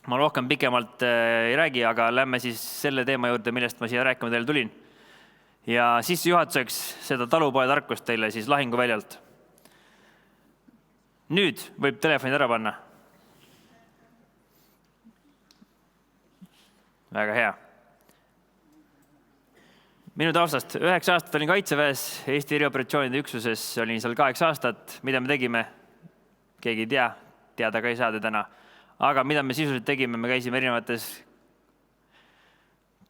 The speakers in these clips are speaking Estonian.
Ma rohkem pikemalt ei räägi, aga lähme siis selle teema juurde, millest ma siia rääkima teile tulin. Ja sissejuhatuseks seda talupoja tarkust teile siis lahinguväljalt. Nüüd võib telefonid ära panna. Väga hea. Minu taustast 9 aastat olin Kaitseväes, Eesti erioperatsioonide üksuses, olin seal 8 aastat. Mida me tegime? Keegi ei tea, teada ka ei saada täna. Aga mida me sisuliselt tegime? Me käisime erinevates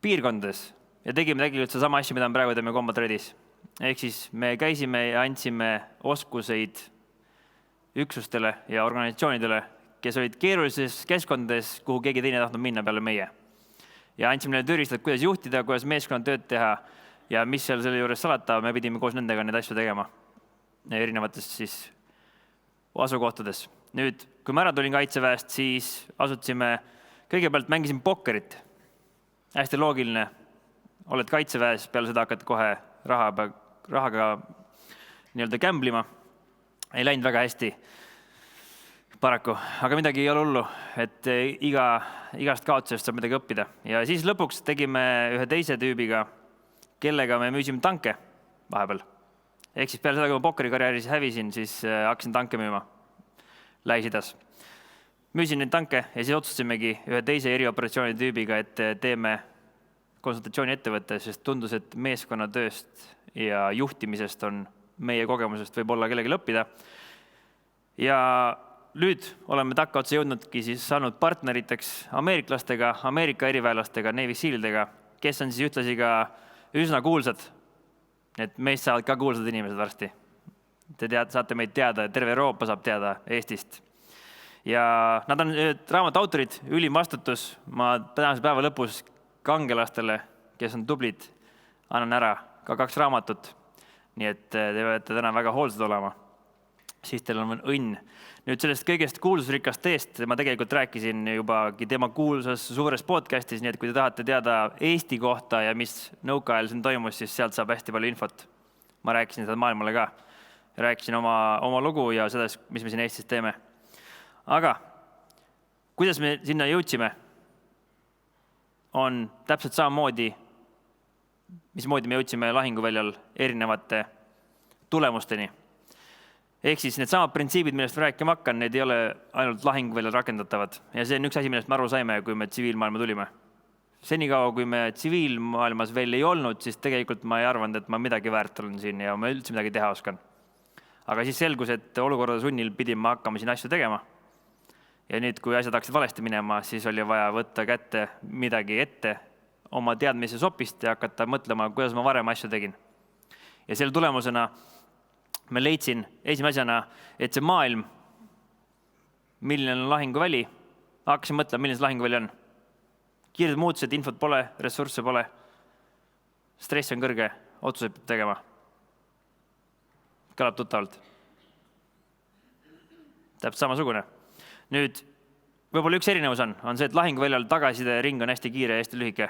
piirkondades ja tegime tegelikult seda sama asja, mida me praegu teeme Combat Redis. Ehk siis me käisime ja andsime oskuseid üksustele ja organisatsioonidele, kes olid keerulises keskkondades, kuhu keegi teine tahtnud minna peale meie. Ja andsime neile tööriistad, kuidas juhtida, kuidas meeskonna tööd teha ja mis seal selle juures salata, me pidime koos nendega neid asju tegema erinevates siis asukohtades. Nüüd, kui ma ära tulin Kaitseväest, siis asutsime, kõigepealt mängisin pokkerit. Hästi loogiline, oled Kaitseväes, peale seda hakkad kohe rahaga nii-öelda gamblima. Ei läinud väga hästi paraku, aga midagi ei ole hullu, et igast kaotusest saab midagi õppida. Ja siis lõpuks tegime ühe teise tüübiga, kellega me müüsime tanke vahepeal. Ehk siis peale seda, kui ma pokkerikarjääris hävisin, siis hakkasin tanke müüma Lähis-Idas. Müüsin neid tanke ja siis otsustamegi ühe teise erioperatsiooni tüübiga, et teeme konsultatsiooni ettevõtte, sest tundus, et meeskonnatööst ja juhtimisest on meie kogemusest võib olla kellegi õppida. Ja nüüd oleme takkaotsa jõudnudki siis saanud partneriteks ameeriklastega, Ameerika eriväelastega, Navy Sealidega, kes on siis ühtlasi ka üsna kuulsad. Need meist saavad ka kuulsad inimesed varsti. Te saate meid teada, terve Euroopa saab teada Eestist. Ja nad on raamatu autorid, ülim vastutus. Ma tänase päeva lõpus kangelastele, kes on tublid, annan ära ka 2 raamatut. Nii et te peate täna väga hoolsad olema. Siis teil on õnn. Nüüd sellest kõigest kuulsusrikast teest ma tegelikult rääkisin jubagi tema kuulsas suures podcastis, nii et kui te tahate teada Eesti kohta ja mis nõukaajal siin toimus, siis sealt saab hästi palju infot. Ma rääkisin seda maailmale ka. Rääkisin oma lugu ja seda, mis me siin Eestis teeme. Aga kuidas me sinna jõudsime, on täpselt samamoodi, mismoodi me jõudsime lahinguväljal erinevate tulemusteni. Ehk siis need samad printsiibid, millest ma rääkima hakkan, need ei ole ainult lahinguväljal rakendatavad. Ja see on üks asi, millest me aru saime, kui me tsiviilmaailma tulime. Senikaua, kui me tsiviilmaailmas veel ei olnud, siis tegelikult ma ei arvanud, et ma midagi väärt olen siin ja ma üldse midagi teha oskan. Aga siis selgus, et olukorda sunnil pidin ma hakkama siin asju tegema. Ja nüüd, kui asjad hakkasid valesti minema, siis oli vaja võtta kätte midagi ette oma teadmise sopist ja hakata mõtlema, kuidas ma varem asju tegin. Ja selle tulemusena me leidsin esimese asjana, et see maailm, milline on lahinguväli, hakkasin mõtlema, milline see lahinguväli on. Kiired muutused, infot pole, ressursse pole, stress on kõrge, otsuseid peab tegema. Kõlab tuttavalt. Täpselt samasugune. Nüüd, võib-olla üks erinevus on see, et lahinguväljal tagasiside ring on hästi kiire ja hästi lühike.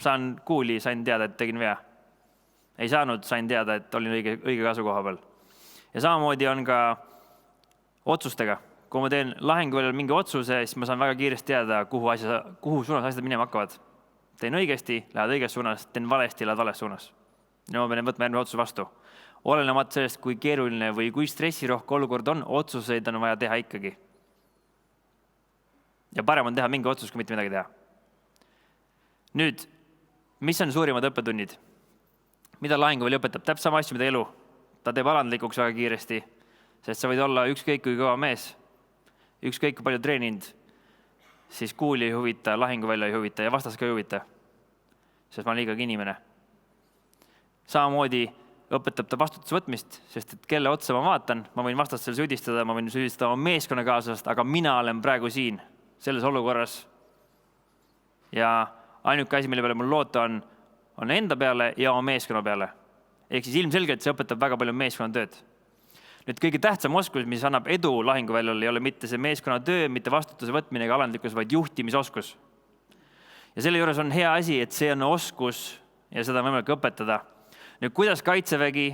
Sain teada, et tegin vea. Ei saanud, sain teada, et olin õige kasukoha peal. Ja samamoodi on ka otsustega. Kui ma teen lahinguväljal mingi otsuse, siis ma saan väga kiiresti teada, kuhu suunas asjad minema hakkavad. Teen õigesti, lähed õiges suunas, teen valesti, lähed vales suunas. Ja ma pean võtma järgmine otsus vastu. Olenemata sellest, kui keeruline või kui stressirohke olukord on, otsuseid on vaja teha ikkagi. Ja parem on teha mingi otsus, kui mitte midagi teha. Nüüd, mis on suurimad õppetunnid? Mida lahinguväli õpetab? Täpselt sama asju, mida elu. Ta teeb alandlikuks väga kiiresti, sest sa võid olla ükskõik kui kõva mees, ükskõik kui palju treeninud, siis kuuli ei huvita, lahinguvälja ei huvita ja vastas ka ei huvita, sest ma olen liigagi inimene. Samamoodi õpetab ta vastutuse võtmist, sest et kelle otsa ma vaatan, ma võin vastastel süüdistada, ma võin süüdistada oma meeskonnakaaslast, aga mina olen praegu siin, selles olukorras. Ja ainuke asi, mille peale mul loota on enda peale ja oma meeskonna peale. Ehk siis ilmselgelt see õpetab väga palju meeskonnatööd. Nüüd kõige tähtsam oskus, mis annab edu lahinguväljal, ei ole mitte see meeskonnatöö, mitte vastutuse võtmine ega alandlikkus, vaid juhtimisoskus. Ja selle juures on hea asi, et see on oskus ja seda on võimalik õpetada. Nüüd, kuidas Kaitsevägi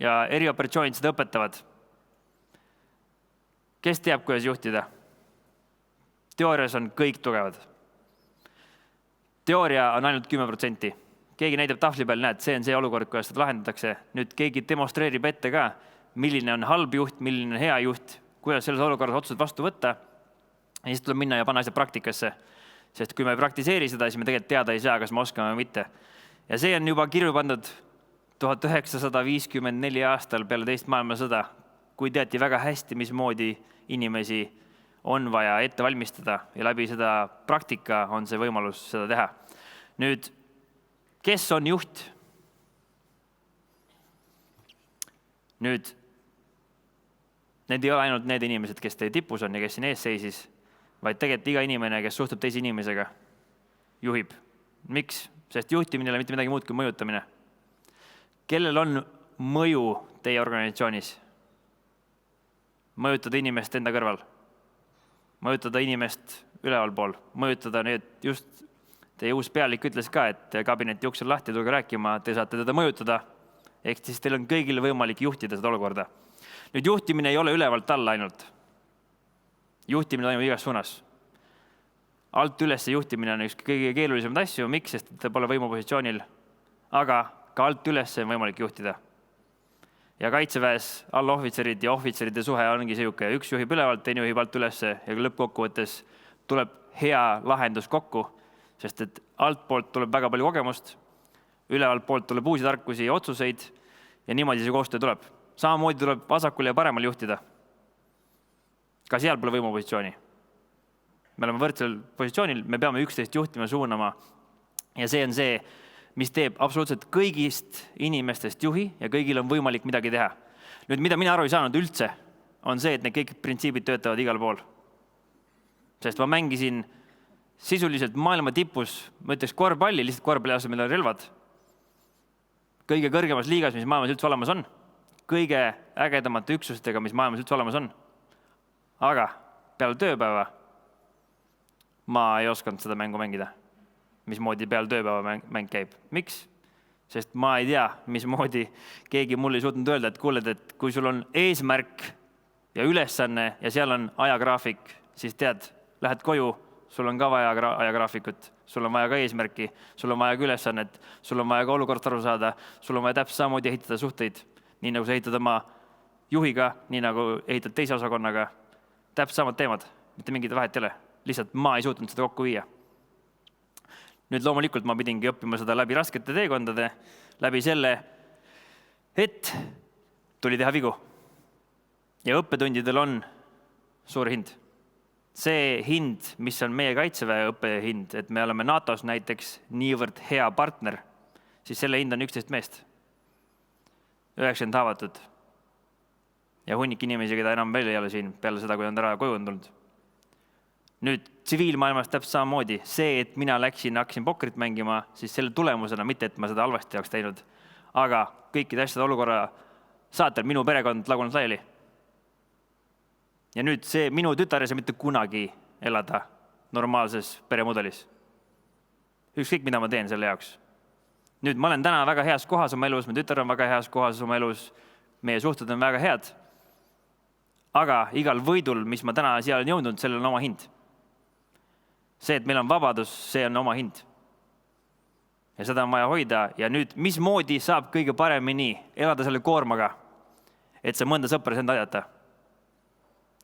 ja erioperatsioonid seda õpetavad? Kes teab, kuidas juhtida? teoorias on kõik tugevad. Teooria on ainult 10%. Keegi näitab tahvli peal, näed, see on see olukord, kuidas seda lahendatakse. Nüüd keegi demonstreerib ette ka, milline on halb juht, milline on hea juht, kuidas selles olukorras otsused vastu võtta. Ja siis tuleb minna ja panna asjad praktikasse. Sest kui me ei praktiseeri seda, siis me tegelikult teada ei saa, kas me oskame või mitte. Ja see on juba kirju pandud 1954 aastal peale teist maailmasõda, kui teati väga hästi, mismoodi inimesi on vaja ette valmistada ja läbi seda praktika on see võimalus seda teha. Nüüd, kes on juht? Nüüd, need ei ole ainult need inimesed, kes teie tipus on ja kes siin ees seisis, vaid tegelikult iga inimene, kes suhtub teise inimesega, juhib. Miks? Sest juhtimine ei ole mitte midagi muud kui mõjutamine. Kellel on mõju teie organisatsioonis? Mõjutada inimest enda kõrval. Mõjutada inimest üleval pool. Mõjutada need, just teie uus pealik ütles ka, et kabineti uks on lahti, tulge rääkima, te saate teda mõjutada. Ehk siis teil on kõigil võimalik juhtida seda olukorda. Nüüd juhtimine ei ole ülevalt alla ainult. Juhtimine toimub igas suunas. Alt üles juhtimine on üks kõige keerulisemaid asju, miks, sest ta pole võimupositsioonil, aga ka alt üles on võimalik juhtida. Ja kaitseväes allohvitserid ja ohvitseride suhe ongi selline, üks juhib ülevalt, teine juhib alt ülesse ja lõppkokkuvõttes tuleb hea lahendus kokku, sest et alt poolt tuleb väga palju kogemust, ülevalt poolt tuleb uusi tarkusi ja otsuseid ja niimoodi see koostöö tuleb. Samamoodi tuleb vasakul ja paremal juhtida. Ka seal pole võimupositsiooni. Me oleme võrdsel positsioonil, me peame üksteist juhtima, suunama ja see on see, mis teeb absoluutselt kõigist inimestest juhi ja kõigil on võimalik midagi teha. Nüüd, mida mina aru ei saanud üldse, on see, et need kõik printsiibid töötavad igal pool. Sest ma mängisin sisuliselt maailma tipus, ma ütleks korvpalli, lihtsalt korvpalli asemel on relvad. Kõige kõrgemas liigas, mis maailmas üldse olemas on. Kõige ägedamate üksustega, mis maailmas üldse olemas on. Aga peale tööpäeva ma ei osanud seda mängu mängida. Mismoodi peal tööpäeva mäng käib. Miks? Sest ma ei tea, mismoodi keegi mulle ei suutnud öelda, et kuuled, et kui sul on eesmärk ja ülesanne ja seal on ajagraafik, siis tead, lähed koju, sul on ka vaja ajagraafikut, sul on vaja ka eesmärki, sul on vaja ka ülesannet, sul on vaja ka olukorda aru saada, sul on vaja täpselt samamoodi ehitada suhteid, nii nagu sa ehitad oma juhiga, nii nagu ehitad teise osakonnaga, täpselt samad teemad, mitte mingit vahet ei ole, lihtsalt ma ei suutnud seda kokku viia. Nüüd loomulikult ma pidingi õppima seda läbi raskete teekondade, läbi selle, et tuli teha vigu. Ja õppetundidel on suur hind. See hind, mis on meie kaitseväe õppehind, et me oleme NATOs näiteks niivõrd hea partner, siis selle hind on 11 meest. 90 haavatud. Ja hunnik inimesi, keda enam veel ei ole siin peale seda, kui on ära koju tulnud. Nüüd, tsiviilmaailmas täpselt samamoodi, see, et mina hakkasin pokrit mängima, siis selle tulemusena, mitte et ma seda halvasti oleks teinud, aga kõikide asjade olukorra saatel minu perekond lagunud laiali. Ja nüüd see minu tütar ei saa mitte kunagi elada normaalses peremudelis. Ükskõik, mida ma teen selle jaoks. Nüüd ma olen täna väga heas kohas oma elus, mu tütar on väga heas kohas oma elus, meie suhted on väga head, aga igal võidul, mis ma täna seal on jõudnud, sellel on oma hind. See, et meil on vabadus, see on oma hind. Ja seda on vaja hoida. Ja nüüd, mismoodi saab kõige paremini elada selle koormaga, et sa mõnda sõpra enda aidata?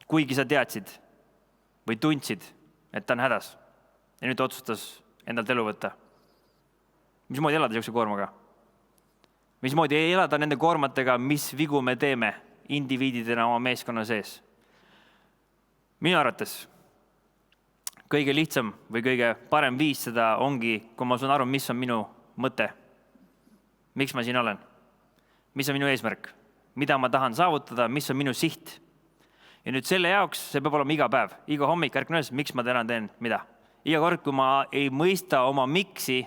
Kuigi sa teadsid või tundsid, et ta on hädas ja nüüd otsustas endalt elu võtta. Mismoodi elada sellise koormaga? Mismoodi elada nende koormatega, mis vigu me teeme indiviididena oma meeskonna sees? Minu arvates kõige lihtsam või kõige parem viis seda ongi, kui ma saan aru, mis on minu mõte. Miks ma siin olen? Mis on minu eesmärk? Mida ma tahan saavutada? Mis on minu siht? Ja nüüd selle jaoks see peab olema iga päev. Iga hommik ärkan üles, miks ma täna teen mida. Iga kord, kui ma ei mõista oma miksi,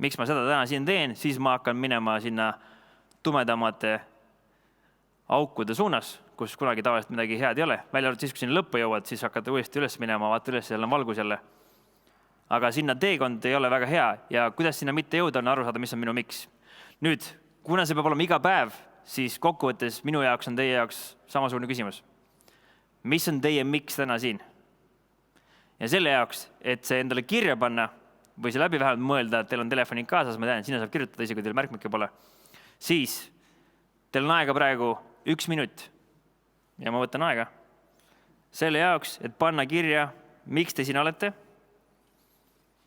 miks ma seda täna siin teen, siis ma hakkan minema sinna tumedamate aukude suunas, kus kunagi tavaliselt midagi head ei ole. Välja arvatud siis, kui sinna lõppu jõuad, siis hakkad uuesti üles minema, vaata üles, seal on valgus jälle. Aga sinna teekond ei ole väga hea ja kuidas sinna mitte jõuda, on aru saada, mis on minu miks. Nüüd, kuna see peab olema iga päev, siis kokkuvõttes minu jaoks on teie jaoks samasugune küsimus. Mis on teie miks täna siin? Ja selle jaoks, et see endale kirja panna või see läbi vähemalt mõelda, et teil on telefoni kaasas, ma tean, et sinna saab kirjutada, isegi kui teil märkmikke pole, siis teil on aega praegu 1 minut ja ma võtan aega selle jaoks, et panna kirja, miks te siin olete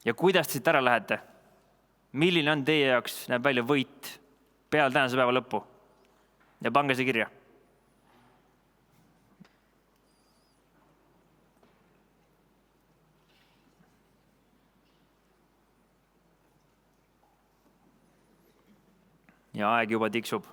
ja kuidas te siit ära lähete. Milline on teie jaoks, näeb välja võit peale tänase päeva lõppu ja pange see kirja. Ja aeg juba tiksub.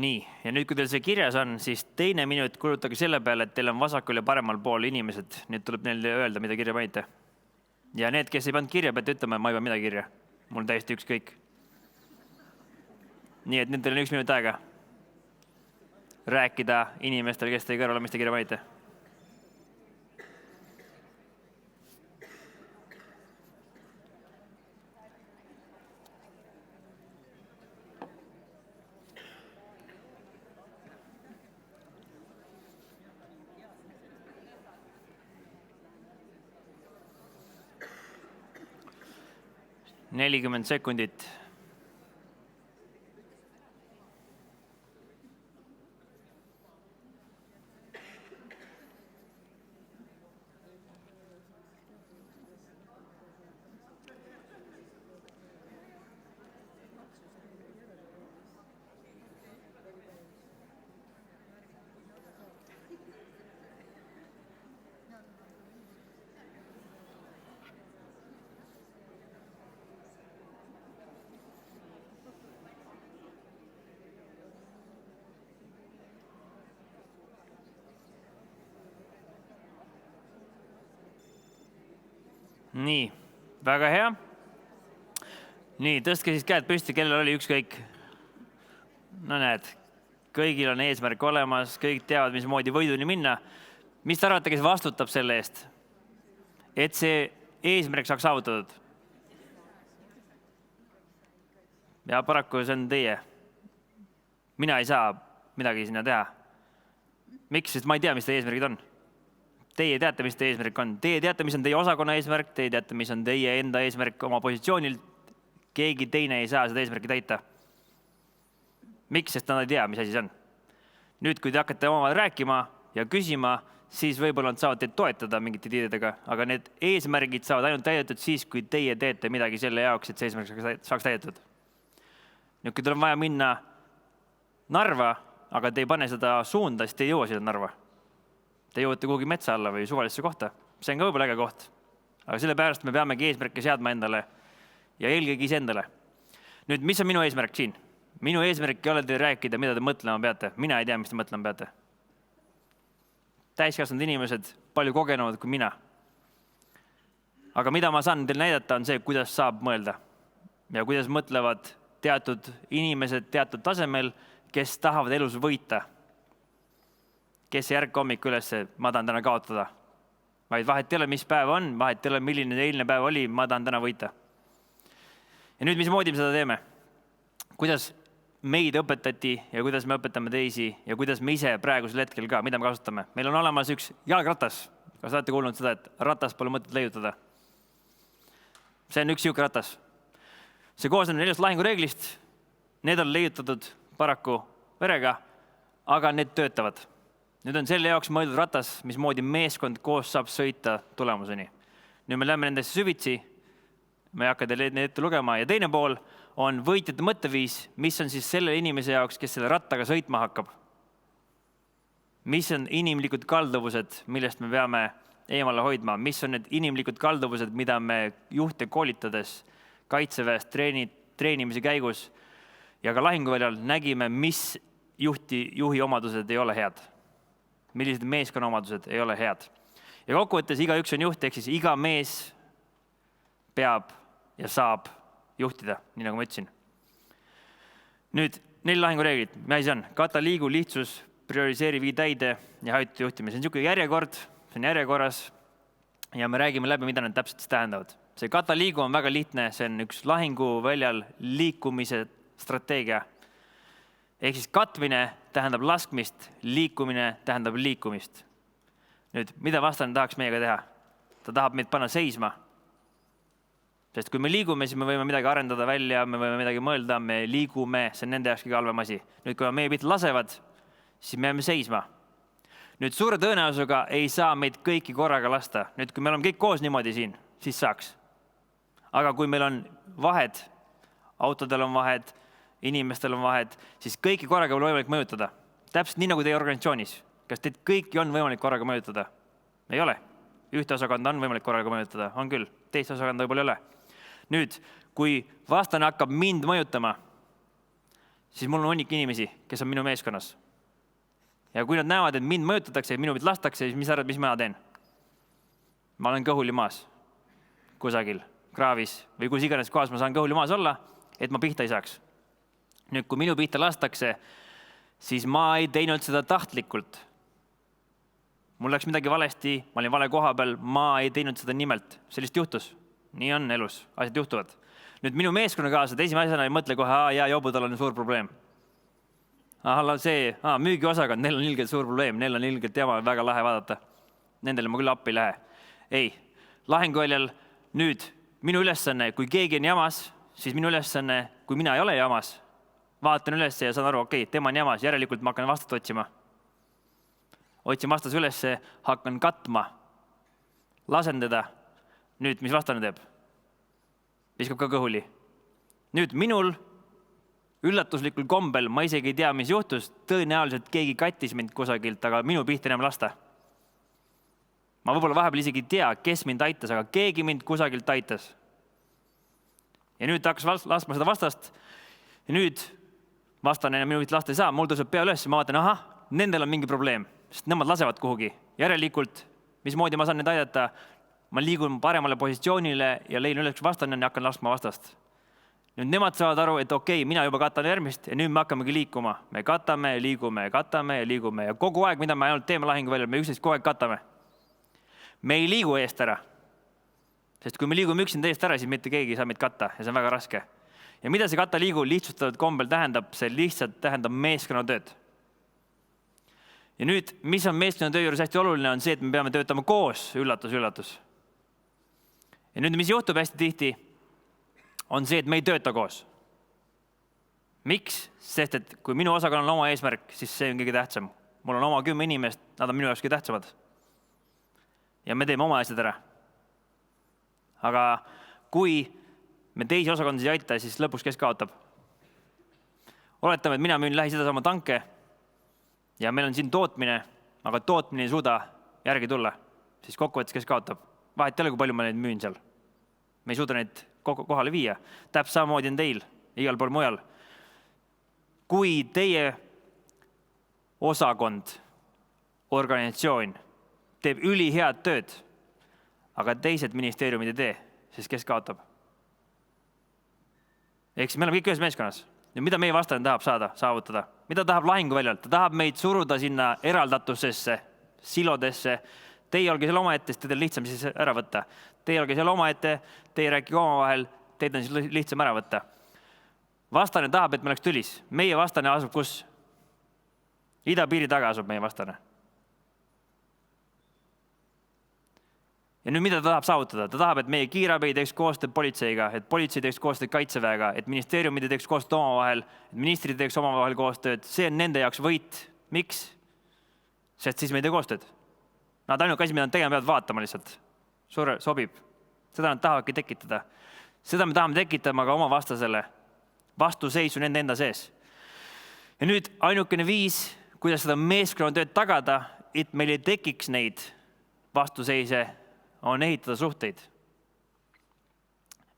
Nii, ja nüüd, kui teil see kirjas on, siis 2 minut kulutage selle peale, et teil on vasakul ja paremal pool inimesed. Nüüd tuleb neile öelda, mida kirja panite. Ja need, kes ei pannud kirja, peate ütlema, et ma ei pane midagi kirja. Mul on täiesti ükskõik. Nii, et nüüd teil on 1 minut aega rääkida inimestele, kes teie kõrval, mis te kirja panite. – 40 sekundit. Nii, väga hea. Nii, tõstke siis käed püsti, kellel oli ükskõik. No näed, kõigil on eesmärk olemas, kõik teavad, mismoodi võiduni minna. Mis te arvate, kes vastutab selle eest, et see eesmärk saaks saavutatud? Ja paraku see on teie. Mina ei saa midagi sinna teha. Miks? Sest ma ei tea, mis teie eesmärgid on. Teie teate, mis teie eesmärk on. Teie teate, mis on teie osakonna eesmärk. Teie teate, mis on teie enda eesmärk oma positsioonilt. Keegi teine ei saa seda eesmärki täita. Miks? Sest nad ei tea, mis asi see on. Nüüd, kui te hakkate omavahel rääkima ja küsima, siis võib-olla nad saavad teid toetada mingite ideedega, aga need eesmärgid saavad ainult täidetud siis, kui teie teete midagi selle jaoks, et see eesmärk saaks täidetud. Nüüd, kui teil on vaja minna Narva, aga te ei pane seda suunda, siis te ei jõua seda Narva. Te jõuate kuhugi metsa alla või suvalisse kohta. See on ka võib-olla äge koht. Aga selle pärast me peamegi eesmärke seadma endale ja eelkõige iseendale. Nüüd, mis on minu eesmärk siin? Minu eesmärk ei ole teile rääkida, mida te mõtlema peate. Mina ei tea, mis te mõtlema peate. Täiskasvanud inimesed, palju kogenevad kui mina. Aga mida ma saan teil näidata, on see, kuidas saab mõelda. Ja kuidas mõtlevad teatud inimesed teatud tasemel, kes tahavad elus võita. Kes ei ärka hommik üles, ma tahan täna kaotada. Vaid vahet ei ole, mis päev on, vahet ei ole, milline eilne päev oli, ma tahan täna võita. Ja nüüd, mismoodi me seda teeme? Kuidas meid õpetati ja kuidas me õpetame teisi ja kuidas me ise praegusel hetkel ka, mida me kasutame? Meil on olemas üks jalgratas. Kas olete kuulnud seda, et ratas pole mõtet leiutada? See on üks siuke ratas. See koosneb 4 lahingureeglist. Need on leiutatud paraku verega, aga need töötavad. Nüüd on selle jaoks mõeldud ratas, mismoodi meeskond koos saab sõita tulemuseni. Nüüd me läheme nendesse süvitsi, me ei hakka teile need ette lugema ja teine pool on võitjate mõtteviis, mis on siis selle inimese jaoks, kes selle rattaga sõitma hakkab. Mis on inimlikud kalduvused, millest me peame eemale hoidma, mis on need inimlikud kalduvused, mida me juhte koolitades, kaitseväes treenimise käigus ja ka lahinguväljal nägime, mis juhi omadused ei ole head. Millised meeskonna omadused ei ole head. Ja kokkuvõttes igaüks on juht, ehk siis iga mees peab ja saab juhtida, nii nagu ma ütlesin. Nüüd 4 lahingureeglit, mis asi on? Kata, liigu, lihtsus, prioriseeri, vii täide ja hajutu juhtimine. See on niisugune järjekord, see on järjekorras ja me räägime läbi, mida need täpselt tähendavad. See kata, liigu on väga lihtne, see on üks lahinguväljal liikumise strateegia. Ehk siis katmine tähendab laskmist, liikumine tähendab liikumist. Nüüd, mida vastane tahaks meiega teha? Ta tahab meid panna seisma. Sest kui me liigume, siis me võime midagi arendada välja, me võime midagi mõelda, me liigume, see on nende jaoks kõige halvem asi. Nüüd, kui meie pihta lasevad, siis me jääme seisma. Nüüd, suure tõenäosusega ei saa meid kõiki korraga lasta. Nüüd, kui me oleme kõik koos niimoodi siin, siis saaks. Aga kui meil on vahed, autodel on vahed, inimestel on vahed, siis kõiki korraga on võimalik mõjutada. Täpselt nii nagu teie organisatsioonis. Kas teid kõiki on võimalik korraga mõjutada? Ei ole. Ühte osakonda on võimalik korraga mõjutada. On küll. Teist osakonda võib-olla ei ole. Nüüd, kui vastane hakkab mind mõjutama, siis mul on hunnik inimesi, kes on minu meeskonnas. Ja kui nad näevad, et mind mõjutatakse ja minu mind lastakse, siis mis arvad, mis mina teen? Ma olen kõhuli maas. Kusagil, kraavis või kus iganes kohas ma saan kõhuli maas olla, et ma pihta ei saaks. Nüüd, kui minu pihta lastakse, siis ma ei teinud seda tahtlikult. Mul läks midagi valesti, ma olin vale koha peal, ma ei teinud seda nimelt. Sellist juhtus. Nii on elus, asjad juhtuvad. Nüüd minu meeskonnakaaslased esimese asjana ei mõtle kohe, jobu, tal on suur probleem. Müügiosakond, neil on ilgelt suur probleem, neil on ilgelt jama, väga lahe vaadata. Nendele ma küll appi ei lähe. Ei, lahinguväljal nüüd minu ülesanne, kui keegi on jamas, siis minu ülesanne, kui mina ei ole jamas, vaatan üles ja saan aru, tema on jamas, järelikult ma hakkan vastat otsima. Otsin vastas üles, hakkan katma, lasen teda. Nüüd, mis vastane teeb? Viskab ka kõhuli. Nüüd minul üllatuslikul kombel, ma isegi ei tea, mis juhtus, tõenäoliselt keegi kattis mind kusagilt, aga minu pihta enam lasta. Ma võib-olla vahepeal isegi ei tea, kes mind aitas, aga keegi mind kusagilt aitas. Ja nüüd ta hakkas laskma seda vastast ja nüüd vastane minu pihta lasta ei saa, mul tõuseb pea üles ja ma vaatan, nendel on mingi probleem, sest nemad lasevad kuhugi. Järelikult, mismoodi ma saan neid aidata? Ma liigun paremale positsioonile ja lein üles vastane ja hakkan laskma vastast. Nüüd nemad saavad aru, et mina juba katan järgmist ja nüüd me hakkamegi liikuma. Me katame ja liigume ja katame ja liigume ja kogu aeg, mida me ainult teeme lahinguväljal, me üksteist kogu aeg katame. Me ei liigu eest ära. Sest kui me liigume üksinda eest ära, siis mitte keegi ei saa meid katta ja see on väga raske. Ja mida see kata liigu lihtsustatud kombel tähendab? See lihtsalt tähendab meeskonnatööd. Ja nüüd, mis on meeskonnatöö juures hästi oluline, on see, et me peame töötama koos, üllatus. Ja nüüd, mis juhtub hästi tihti, on see, et me ei tööta koos. Miks? Sest, et kui minu osakonnal on oma eesmärk, siis see on kõige tähtsam. Mul on oma 10 inimest, nad on minu jaoks kõige tähtsamad. Ja me teeme oma asjad ära. Aga kui me teisi osakondasid ei aita, siis lõpuks kes kaotab? Oletame, et mina müün Lähis-Idas oma tanke ja meil on siin tootmine, aga tootmine ei suuda järgi tulla. Siis kokkuvõttes kes kaotab? Vahet ei ole, kui palju ma neid müün seal. Me ei suuda neid kohale viia. Täpselt samamoodi on teil, igal pool mujal. Kui teie osakond, organisatsioon teeb ülihead tööd, aga teised ministeeriumid ei tee, siis kes kaotab? Ehk siis me oleme kõik ühes meeskonnas. Ja mida meie vastane tahab saavutada? Mida tahab lahinguväljalt? Ta tahab meid suruda sinna eraldatusesse, silodesse. Teie olge seal oma ette, teid on lihtsam siis ära võtta. Teie olge seal oma ette, teie rääkige oma vahel, teid on siis lihtsam ära võtta. Vastane tahab, et me oleks tülis. Meie vastane asub kus? Idapiiri taga asub meie vastane. Ja nüüd mida ta tahab saavutada? Ta tahab, et meie kiirabi teeks koostööd politseiga, et politsei teeks koostööd kaitseväega, et ministeeriumid teeks koostööd omavahel, et ministrid teeks omavahel koostööd. See on nende jaoks võit. Miks? Sest siis me ei tee koostööd. Nad ainuke asi, mida nad tegema peavad vaatama lihtsalt. Sobib. Seda nad tahavadki tekitada. Seda me tahame tekitama ka oma vastasele. Vastuseisu nende enda sees. Ja nüüd ainukene viis, kuidas seda meeskonnatööd tagada, et meil ei tekiks neid vastuseise, on ehitada suhteid.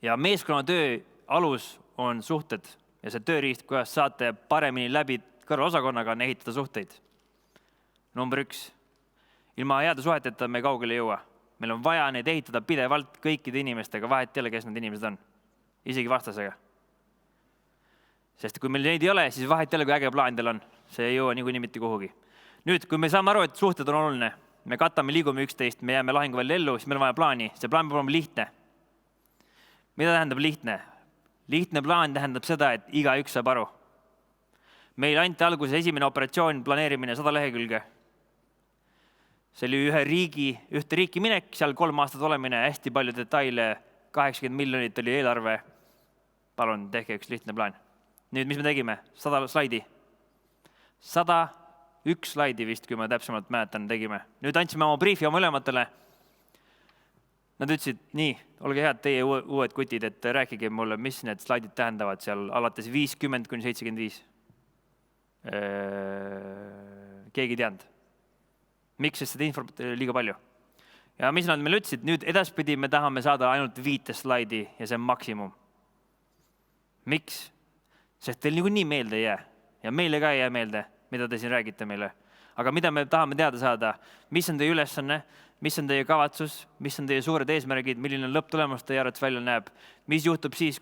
Ja meeskonnatöö alus on suhted. ja see tööriist, kuidas saate paremini läbi kõrvaosakonnaga on ehitada suhteid. Number 1. Ilma heade suheteta me kaugele ei jõua. Meil on vaja neid ehitada pidevalt kõikide inimestega, vahet ei ole, kes need inimesed on. Isegi vastasega. Sest kui meil neid ei ole, siis vahet ei ole, kui äge plaan teil on. See ei jõua niikuinii mitte kuhugi. Nüüd, kui me saame aru, et suhted on oluline, me katame, liigume 11, me jääme lahingu veel ellu, siis meil on vaja plaani. See plaan peab olema lihtne. Mida tähendab lihtne? Lihtne plaan tähendab seda, et igaüks saab aru. Meil anti alguses esimene operatsioon, planeerimine 100 lehekülge. See oli ühte riiki minek, seal 3 aastat olemine, hästi palju detaile, 80 miljonit oli eelarve. Palun, tehke üks lihtne plaan. Nüüd, mis me tegime? 100 slaidi. 101 slaidi vist, kui ma täpsemalt mäletan, tegime. Nüüd andsime oma briefi oma ülematele. Nad ütlesid, nii, olge head, teie uued kutid, et rääkige mulle, mis need slaidid tähendavad seal alates 50–75. Keegi ei teadnud. Miks, sest seda infot liiga palju. Ja mis nad meile ütlesid, nüüd edaspidi me tahame saada ainult 5 slaidi ja see on maksimum. Miks? Sest teil niikuinii meelde ei jää ja meile ka ei jää meelde, mida te siin räägite meile. Aga mida me tahame teada saada, mis on teie ülesanne, mis on teie kavatsus, mis on teie suured eesmärgid, milline lõpptulemus teie arvates välja näeb, mis juhtub siis,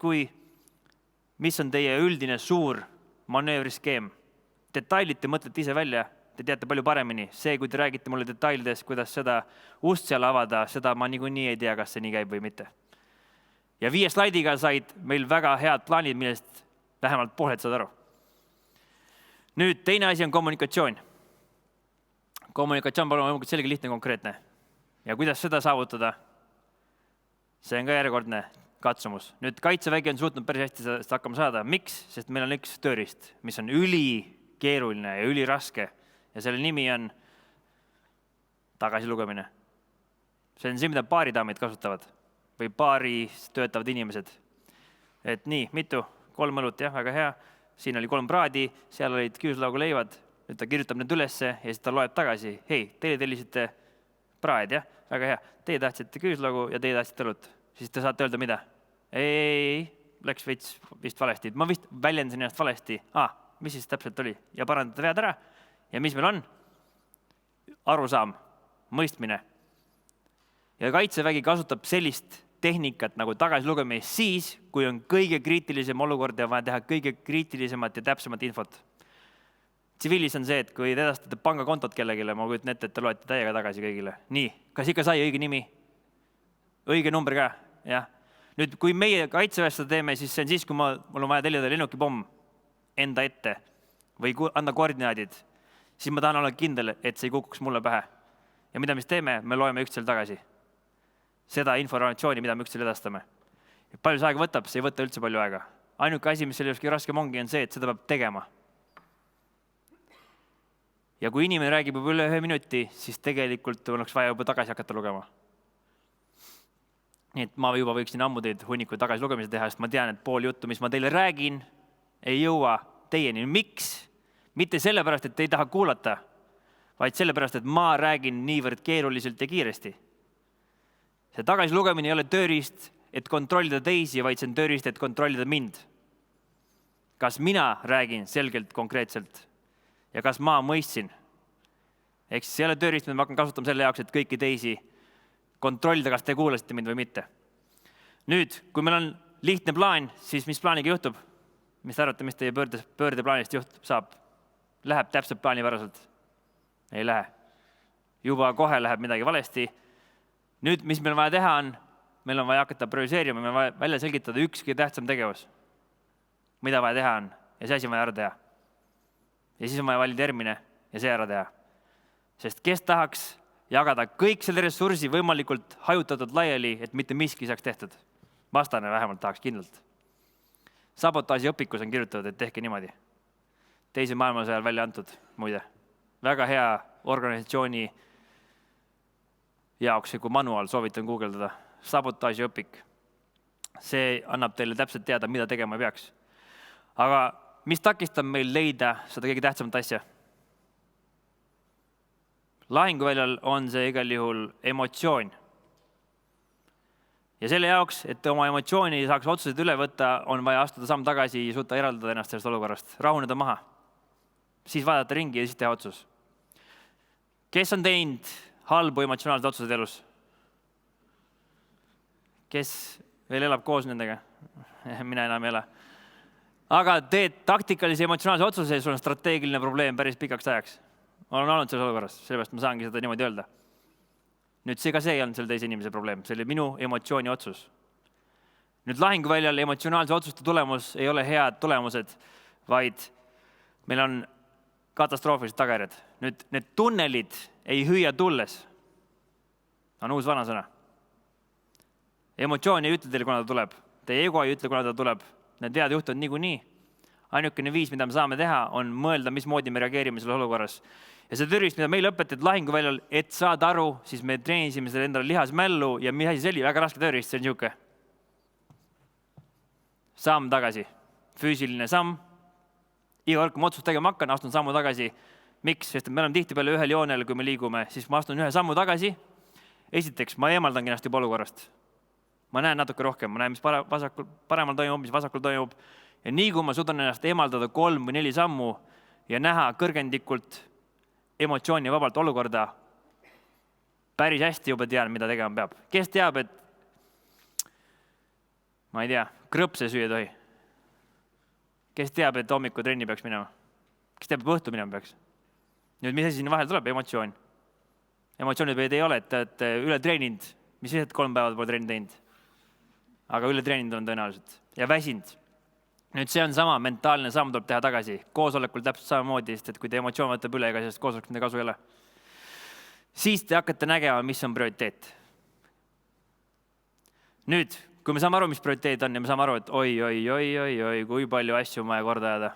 mis on teie üldine suur manöövriskeem. Detailid te mõtlete ise välja, te teate palju paremini. See, kui te räägite mulle detailides, kuidas seda ust seal avada, seda ma niikuinii ei tea, kas see nii käib või mitte. Ja 5 slaidiga said meil väga head plaanid, millest vähemalt pooled saad aru. Nüüd teine asi on kommunikatsioon. Kommunikatsioon palun võimalikult selge, lihtne, konkreetne. Ja kuidas seda saavutada? See on ka järjekordne katsumus. Nüüd kaitsevägi on suutnud päris hästi seda hakkama saada. Miks? Sest meil on üks tööriist, mis on ülikeeruline ja üliraske. Ja selle nimi on tagasilugemine. See on see, mida baaridaamid kasutavad või baaris töötavad inimesed. Et nii, mitu? 3 õlut, jah, väga hea. Siin oli 3 praadi, seal olid küüslaugu leivad. Nüüd ta kirjutab need ülesse ja siis ta loeb tagasi. Hei, teie tellisite praed, jah, väga hea. Teie tahtsite küüslaugu ja teie tahtsite õlut. Siis te saate öelda mida? Ei, läks vist valesti. Ma vist väljendasin ennast valesti. Mis siis täpselt oli? Ja parandada vead ära. Ja mis meil on? Arusaam, mõistmine. Ja kaitsevägi kasutab sellist tehnikat nagu tagasilugemine siis, kui on kõige kriitilisem olukord ja vaja teha kõige kriitilisemat ja täpsemat infot. Tsiviilis on see, et kui te edastate pangakontot kellegile, ma kujutan ette, et te loete täiega tagasi kõigile. Nii, kas ikka sai õige nimi? Õige number ka, jah. Nüüd, kui meie kaitseväes seda teeme, siis see on siis, kui mul on vaja tellida lennukipomm enda ette või anda koordinaadid, siis ma tahan olla kindel, et see ei kukuks mulle pähe. Ja mida me teeme? Me loeme üksteisel tagasi. Seda informatsiooni, mida me üksteisel edastame. Palju see aega võtab? See ei võta üldse palju aega. Ainuke asi, mis selle juures raskem ongi, on see, et seda peab tegema. Ja kui inimene räägib juba üle 1 minuti, siis tegelikult oleks vaja juba tagasi hakata lugema. Nii et ma juba võiksin ammu teid hunniku tagasi lugemise teha, sest ma tean, et pool juttu, mis ma teile räägin, ei jõua teieni. Miks? Mitte sellepärast, et te ei taha kuulata, vaid sellepärast, et ma räägin niivõrd keeruliselt ja kiiresti. See tagasilugemine ei ole tööriist, et kontrollida teisi, vaid see on tööriist, et kontrollida mind. Kas mina räägin selgelt, konkreetselt ja kas ma mõistsin? Ehk siis ei ole tööriist, mida ma hakkan kasutama selle jaoks, et kõiki teisi kontrollida, kas te kuulasite mind või mitte. Nüüd, kui meil on lihtne plaan, siis mis plaaniga juhtub? Mis te arvate, mis teie pöördeplaanist saab? Läheb täpselt plaanipäraselt? Ei lähe. Juba kohe läheb midagi valesti. Nüüd, mis meil vaja teha on, meil on vaja hakata prioriseerima, meil on vaja välja selgitada ükski tähtsam tegevus. Mida vaja teha on ja see asi on vaja ära teha. Ja siis on vaja valida järgmine ja see ära teha. Sest kes tahaks jagada kõik selle ressursi võimalikult hajutatud laiali, et mitte miski saaks tehtud. Vastane vähemalt tahaks kindlalt. Sabotaaži õpikus on kirjutatud, et tehke niimoodi. Teise maailmasõjal välja antud, muide. Väga hea organisatsiooni jaoks, kui manuaal soovitan guugeldada. Sabotaaži õpik. See annab teile täpselt teada, mida tegema peaks. Aga mis takistab meil leida seda kõige tähtsamat asja? Lahinguväljal on see igal juhul emotsioon. Ja selle jaoks, et oma emotsiooni saaks otsuseid üle võtta, on vaja astuda samm tagasi ja suuta eraldada ennast sellest olukorrast, rahuneda maha. Siis vaadata ringi ja siis teha otsus. Kes on teinud halbu emotsionaalseid otsuseid elus? Kes veel elab koos nendega? Mina enam ei ela. Aga teed taktikalise emotsionaalse otsuse ja sul on strateegiline probleem päris pikaks ajaks. Olen olnud selles olukorras, sellepärast ma saangi seda niimoodi öelda. Nüüd see ei olnud selle teise inimese probleem, see oli minu emotsiooni otsus. Nüüd lahinguväljal emotsionaalse otsuste tulemus ei ole head tulemused, vaid meil on katastroofilised tagajärjed. Nüüd need tunnelid ei hüüa tulles. On uus vanasõna. Emotsioon ei ütle teile, kuna ta tuleb. Teie ego ei ütle, kuna ta tuleb. Need vead juhtuvad niikuinii. Ainukene viis, mida me saame teha, on mõelda, mismoodi me reageerime selle olukorras. Ja see tervist, mida meil õpetati lahinguväljal, et saada aru, siis me treenisime selle endale lihasmällu ja mis asi see oli, väga raske tööriist, see on niisugune. Samm tagasi. Füüsiline samm. Iga kord, kui ma otsust tegema hakkan, astun sammu tagasi. Miks? Sest me oleme tihtipeale ühel joonel, kui me liigume, siis ma astun ühe sammu tagasi. Esiteks, ma eemaldan ennast juba olukorrast. Ma näen natuke rohkem, ma näen, mis paremal toimub, mis vasakul toimub. Ja nii kui ma suudan ennast eemaldada 3 või 4 sammu ja näha kõrgendikult emotsiooni vabalt olukorda, päris hästi juba tean, mida tegema peab. Kes teab, et ma ei tea, krõpse süüa tohi? Kes teab, et hommiku trenni peaks minema? Kes teab, et õhtu minema peaks? Nüüd, mis asi sinna vahel tuleb? Emotsioon. Emotsioonid ei ole, et te olete üle treeninud, mis 3 päevad pole trenni teinud. Aga üle treeninud on tõenäoliselt. Ja väsinud. Nüüd see on sama, mentaalne samm tuleb teha tagasi. Koosolekul täpselt samamoodi, sest et kui te emotsioon võtab üle, ega sellest koosolekust mida kasu ei ole. Siis te hakkate nägema, mis on prioriteet. Nüüd, kui me saame aru, mis prioriteet on ja me saame aru, et oi, kui palju asju on vaja korda ajada,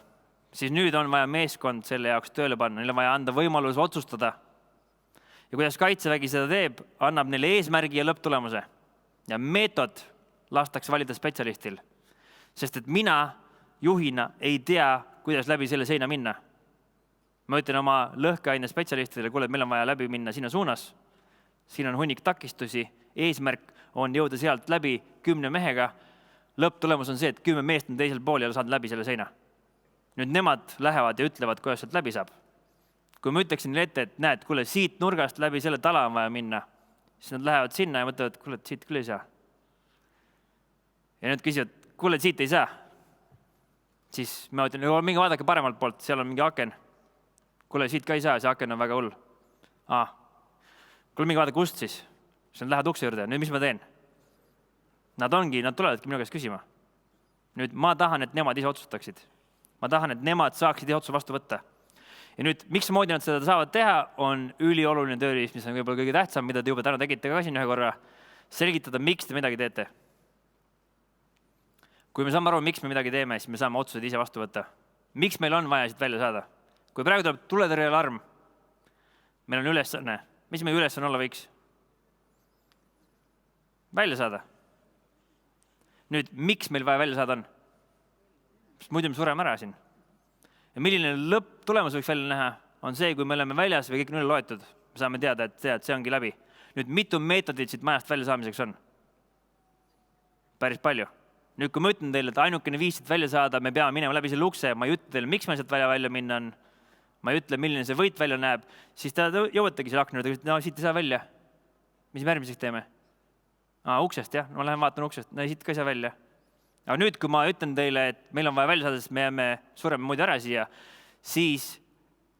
siis nüüd on vaja meeskond selle jaoks tööle panna. Neil on vaja anda võimalus otsustada. Ja kuidas Kaitsevägi seda teeb, annab neile eesmärgi ja lõpptulemuse. Ja meetod lastakse valida spetsialistil. Sest et mina juhina ei tea, kuidas läbi selle seina minna. Ma ütlen oma lõhkeaine spetsialistidele, kuule, meil on vaja läbi minna sinna suunas. Siin on hunnik takistusi. Eesmärk on jõuda sealt läbi 10 mehega. Lõpptulemus on see, et 10 meest on teisel pool ja saanud läbi selle seina. Nüüd nemad lähevad ja ütlevad, kuidas sealt läbi saab. Kui ma ütleksin neile ette, et näed, kuule, siit nurgast läbi selle tala on vaja minna, siis nad lähevad sinna ja mõtlevad, kuule, siit küll ei saa. Ja nüüd küsivad, kuule, siit ei saa. Siis ma ütlen, minge vaadake paremalt poolt, seal on mingi aken. Kuule, siit ka ei saa, see aken on väga hull. Kuule, minge vaadake kust siis. Siis nad lähevad ukse juurde. Nüüd, mis ma teen? Nad tulevadki minu käest küsima. Nüüd, ma tahan, et nemad ise otsustaksid. Ma tahan, et nemad saaksid ise otsuse vastu võtta. Ja nüüd, miks moodi nad seda saavad teha, on ülioluline tööriist, mis on võib-olla kõige tähtsam, mida te juba täna tegite ka siin ühe korra. Selgitada, miks te midagi teete. Kui me saame aru, miks me midagi teeme, siis me saame otsused ise vastu võtta. Miks meil on vaja siit välja saada? Kui praegu tuleb tuletõrjealarm, meil on ülesanne. Mis meie ülesanne olla võiks? Välja saada. Nüüd, miks meil vaja välja saada on? Sest muidu me sureme ära siin. Ja milline lõpptulemus võiks välja näha, on see, kui me oleme väljas või kõik on üle loetud. Me saame teada, et see ongi läbi. Nüüd, mitu meetodit siit majast välja saamiseks on? Päris palju. Nüüd, kui ma ütlen teile, et ainukene viis siit välja saada, me peame minema läbi selle ukse, ma ei ütle teile, miks me sealt välja minna on, ma ei ütle, milline see võit välja näeb, siis te jõuategi selle akna juurde, no siit ei saa välja. Mis me järgmiseks teeme? Uksest, jah, ma lähen vaatan uksest, no siit ka ei saa välja. Aga nüüd, kui ma ütlen teile, et meil on vaja välja saada, sest me jääme sureme muidu ära siia, siis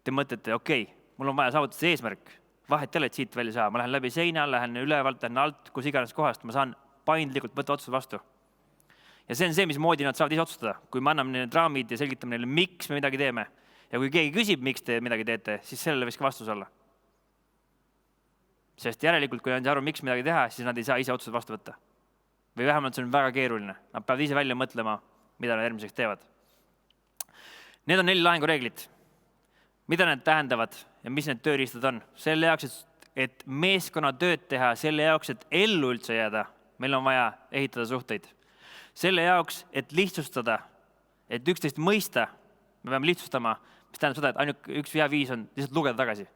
te mõtlete, okei, mul on vaja saavutada see eesmärk. Vahet ei ole, et siit välja saa. Ma lähen läbi seina, lähen ülevalt, lähen alt, kus iganes kohast, ma saan paindlikult võtta otsused vastu. Ja see on see, mismoodi nad saavad ise otsustada. Kui me anname neile raamid ja selgitame neile, miks me midagi teeme. Ja kui keegi küsib, miks te midagi teete, siis sellele võiks ka vastus olla. Sest järelikult, kui on aru, miks midagi teha, siis nad ei saa ise otsused vastu võtta. Või vähemalt see on väga keeruline. Nad peavad ise välja mõtlema, mida nad järgmiseks teevad. Need on 4 lahingureeglit. Mida need tähendavad ja mis need tööriistad on? Selle jaoks, et meeskonna tööd teha, selle jaoks, et ellu üldse jääda, meil on vaja ehitada suhteid. Selle jaoks, et lihtsustada, et üksteist mõista, me peame lihtsustama, mis tähendab seda, et ainult üks hea viis on lihtsalt lugeda tagasi.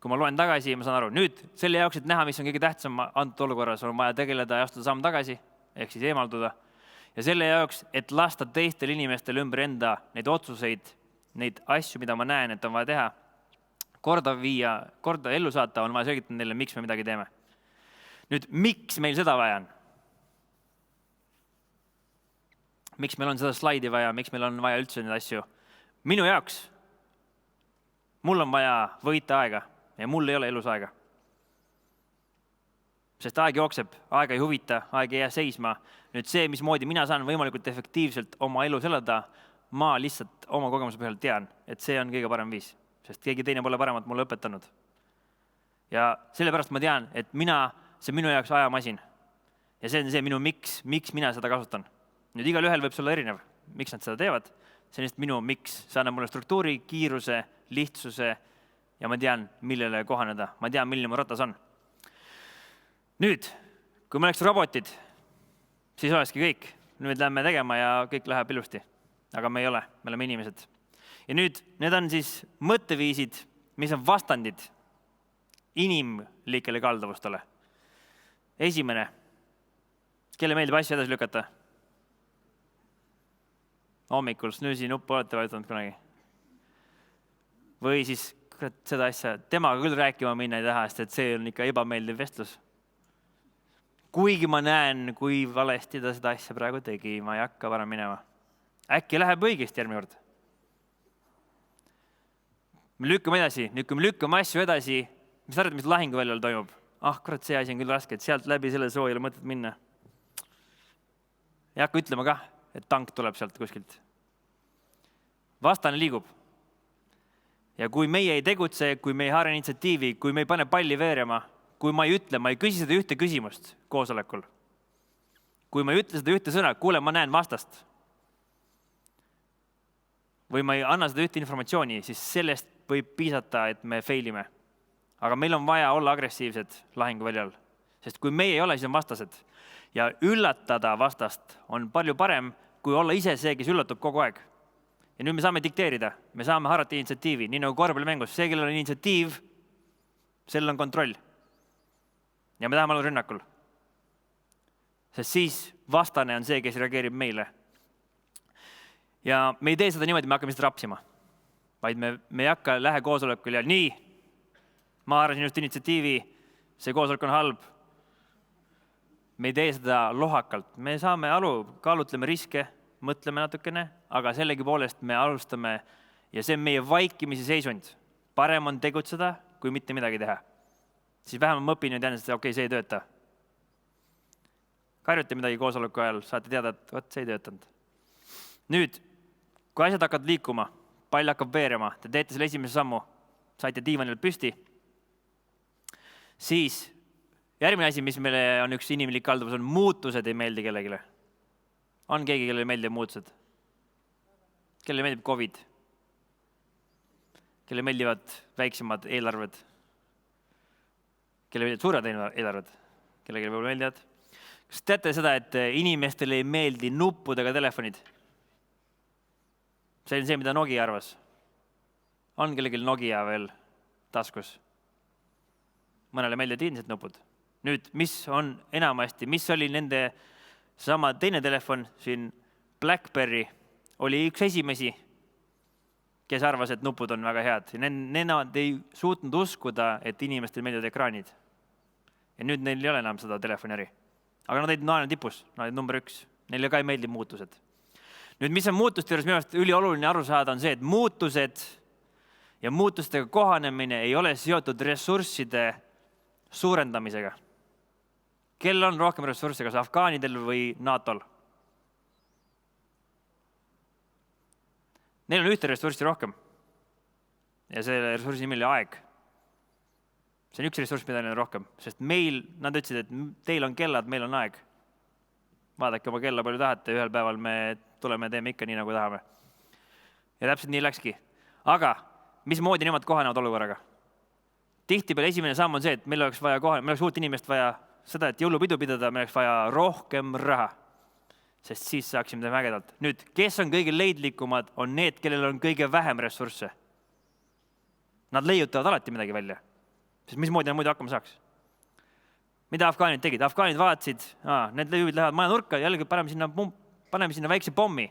kui ma loen tagasi, ma saan aru, nüüd selle jaoks, et näha, mis on kõige tähtsam antud olukorras, on vaja tegeleda ja astuda samm tagasi, ehk siis eemalduda. Ja selle jaoks, et lasta teistel inimestel ümber enda neid otsuseid, neid asju, mida ma näen, et on vaja teha, korda ellu saata, on vaja selgitada neile, miks me midagi teeme. Nüüd, miks meil seda vaja on? Miks meil on seda slaidi vaja, miks meil on vaja üldse neid asju? Minu jaoks, mul on vaja võita aega ja mul ei ole elus aega. Sest aeg jookseb, aeg ei huvita, aeg ei jää seisma. Nüüd see, mismoodi mina saan võimalikult efektiivselt oma elus elada, ma lihtsalt oma kogemuse põhjal tean, et see on kõige parem viis, sest keegi teine pole paremat mulle õpetanud. Ja sellepärast ma tean, et see on minu jaoks ajamasin. Ja see on see minu miks mina seda kasutan. Nüüd igal ühel võib see olla erinev, miks nad seda teevad. See on just minu miks. See annab mulle struktuuri, kiiruse, lihtsuse ja ma tean, millele kohaneda. Ma tean, milline mu ratas on. Nüüd, kui me oleks robotid, siis olekski kõik. Nüüd lähme tegema ja kõik läheb ilusti. Aga me ei ole, me oleme inimesed. Ja nüüd, need on siis mõtteviisid, mis on vastandid inimlikele kalduvustele. Esimene, kelle meeldib asju edasi lükata? Hommikul snoosi nuppu olete vajutanud kunagi. Või siis seda asja, temaga küll rääkima minna ei taha, sest et see on ikka ebameeldiv vestlus. Kuigi ma näen, kui valesti ta seda asja praegu tegi, ma ei hakka varem minema. Äkki läheb õigesti järgmine kord. Me lükkame edasi, lükkame asju edasi, mis arvad, mis lahinguväljal toimub? Kurat, see asi on küll raske, et sealt läbi selle soo ei ole mõtet minna. Ei hakka ütlema kah, et tank tuleb sealt kuskilt. Vastane liigub. Ja kui meie ei tegutse, kui me ei haara initsiatiivi, kui me ei pane palli veerema, kui ma ei ütle, ma ei küsi seda ühte küsimust koosolekul. Kui ma ei ütle seda ühte sõna, kuule, ma näen vastast. Või ma ei anna seda ühte informatsiooni, siis sellest võib piisata, et me failime. Aga meil on vaja olla agressiivsed lahinguväljal. Sest kui meie ei ole, siis on vastased. Ja üllatada vastast on palju parem, kui olla ise see, kes üllatub kogu aeg. Ja nüüd me saame dikteerida, me saame haarata initsiatiivi, nii nagu korvpallimängus. See, kellel on initsiatiiv, sellel on kontroll. Ja me tahame olla rünnakul. Sest siis vastane on see, kes reageerib meile. Ja me ei tee seda niimoodi, me hakkame seda rapsima. Vaid me ei hakka lähe koosolekul ja nii, ma haarasin just initsiatiivi, see koosolek on halb. Me ei tee seda lohakalt. Me saame kaalutleme riske, mõtleme natukene, aga sellegi poolest me alustame ja see on meie vaikimise seisund. Parem on tegutseda, kui mitte midagi teha. Siis vähemalt ma õpin nüüd jännest, et see ei tööta. Karjuti midagi koosoleku ajal, saate teada, et see ei töötanud. Nüüd, kui asjad hakkavad liikuma, pall hakkab veerema, te teete selle esimese sammu, saite diivanil püsti, siis järgmine asi, mis meile on üks inimlik kalduvus, on muutused ei meeldi kellegile. On keegi, kellele meeldib muutused? Kellele meeldib COVID? Kellele meeldivad väiksemad eelarved? Kellele meeldivad suured eelarved? Kellele võib-olla meeldivad? Kas teate seda, et inimestele ei meeldi nuppudega telefonid? See on see, mida Nokia arvas. On kellelgi Nokia veel taskus? Mõnele meeldivad ilmselt nupud. Nüüd, mis on enamasti, mis oli nende sama teine telefon, siin BlackBerry, oli üks esimesi, kes arvas, et nupud on väga head. Nemad ei suutnud uskuda, et inimestel meeldivad ekraanid. Ja nüüd neil ei ole enam seda telefoniäri. Aga nad olid naine tipus, nad olid number 1. Neile ka ei meeldi muutused. Nüüd, mis on muutuste juures minu arust ülioluline aru saada, on see, et muutused ja muutustega kohanemine ei ole seotud ressursside suurendamisega. Kel on rohkem ressursse, kas afgaanidel või NATO-l? Neil on ühte ressurssi rohkem. Ja selle ressursi nimi oli aeg. See on üks ressurss, mida neil on rohkem. Sest nad ütlesid, et teil on kellad, meil on aeg. Vaadake oma kella palju tahate, ühel päeval me tuleme ja teeme ikka nii, nagu tahame. Ja täpselt nii läkski. Aga mismoodi nemad kohanevad olukorraga? Tihtipeale esimene samm on see, et meil oleks uut inimest vaja seda, et jõulupidu pidada, meil oleks vaja rohkem raha. Sest siis saaksime teha ägedalt. Nüüd, kes on kõige leidlikumad, on need, kellel on kõige vähem ressursse. Nad leiutavad alati midagi välja. Sest mismoodi nad muidu hakkama saaks? Mida afgaanid tegid? Afgaanid vaatasid, need lõivid lähevad maja nurka, jällegi paneme sinna väikse pommi.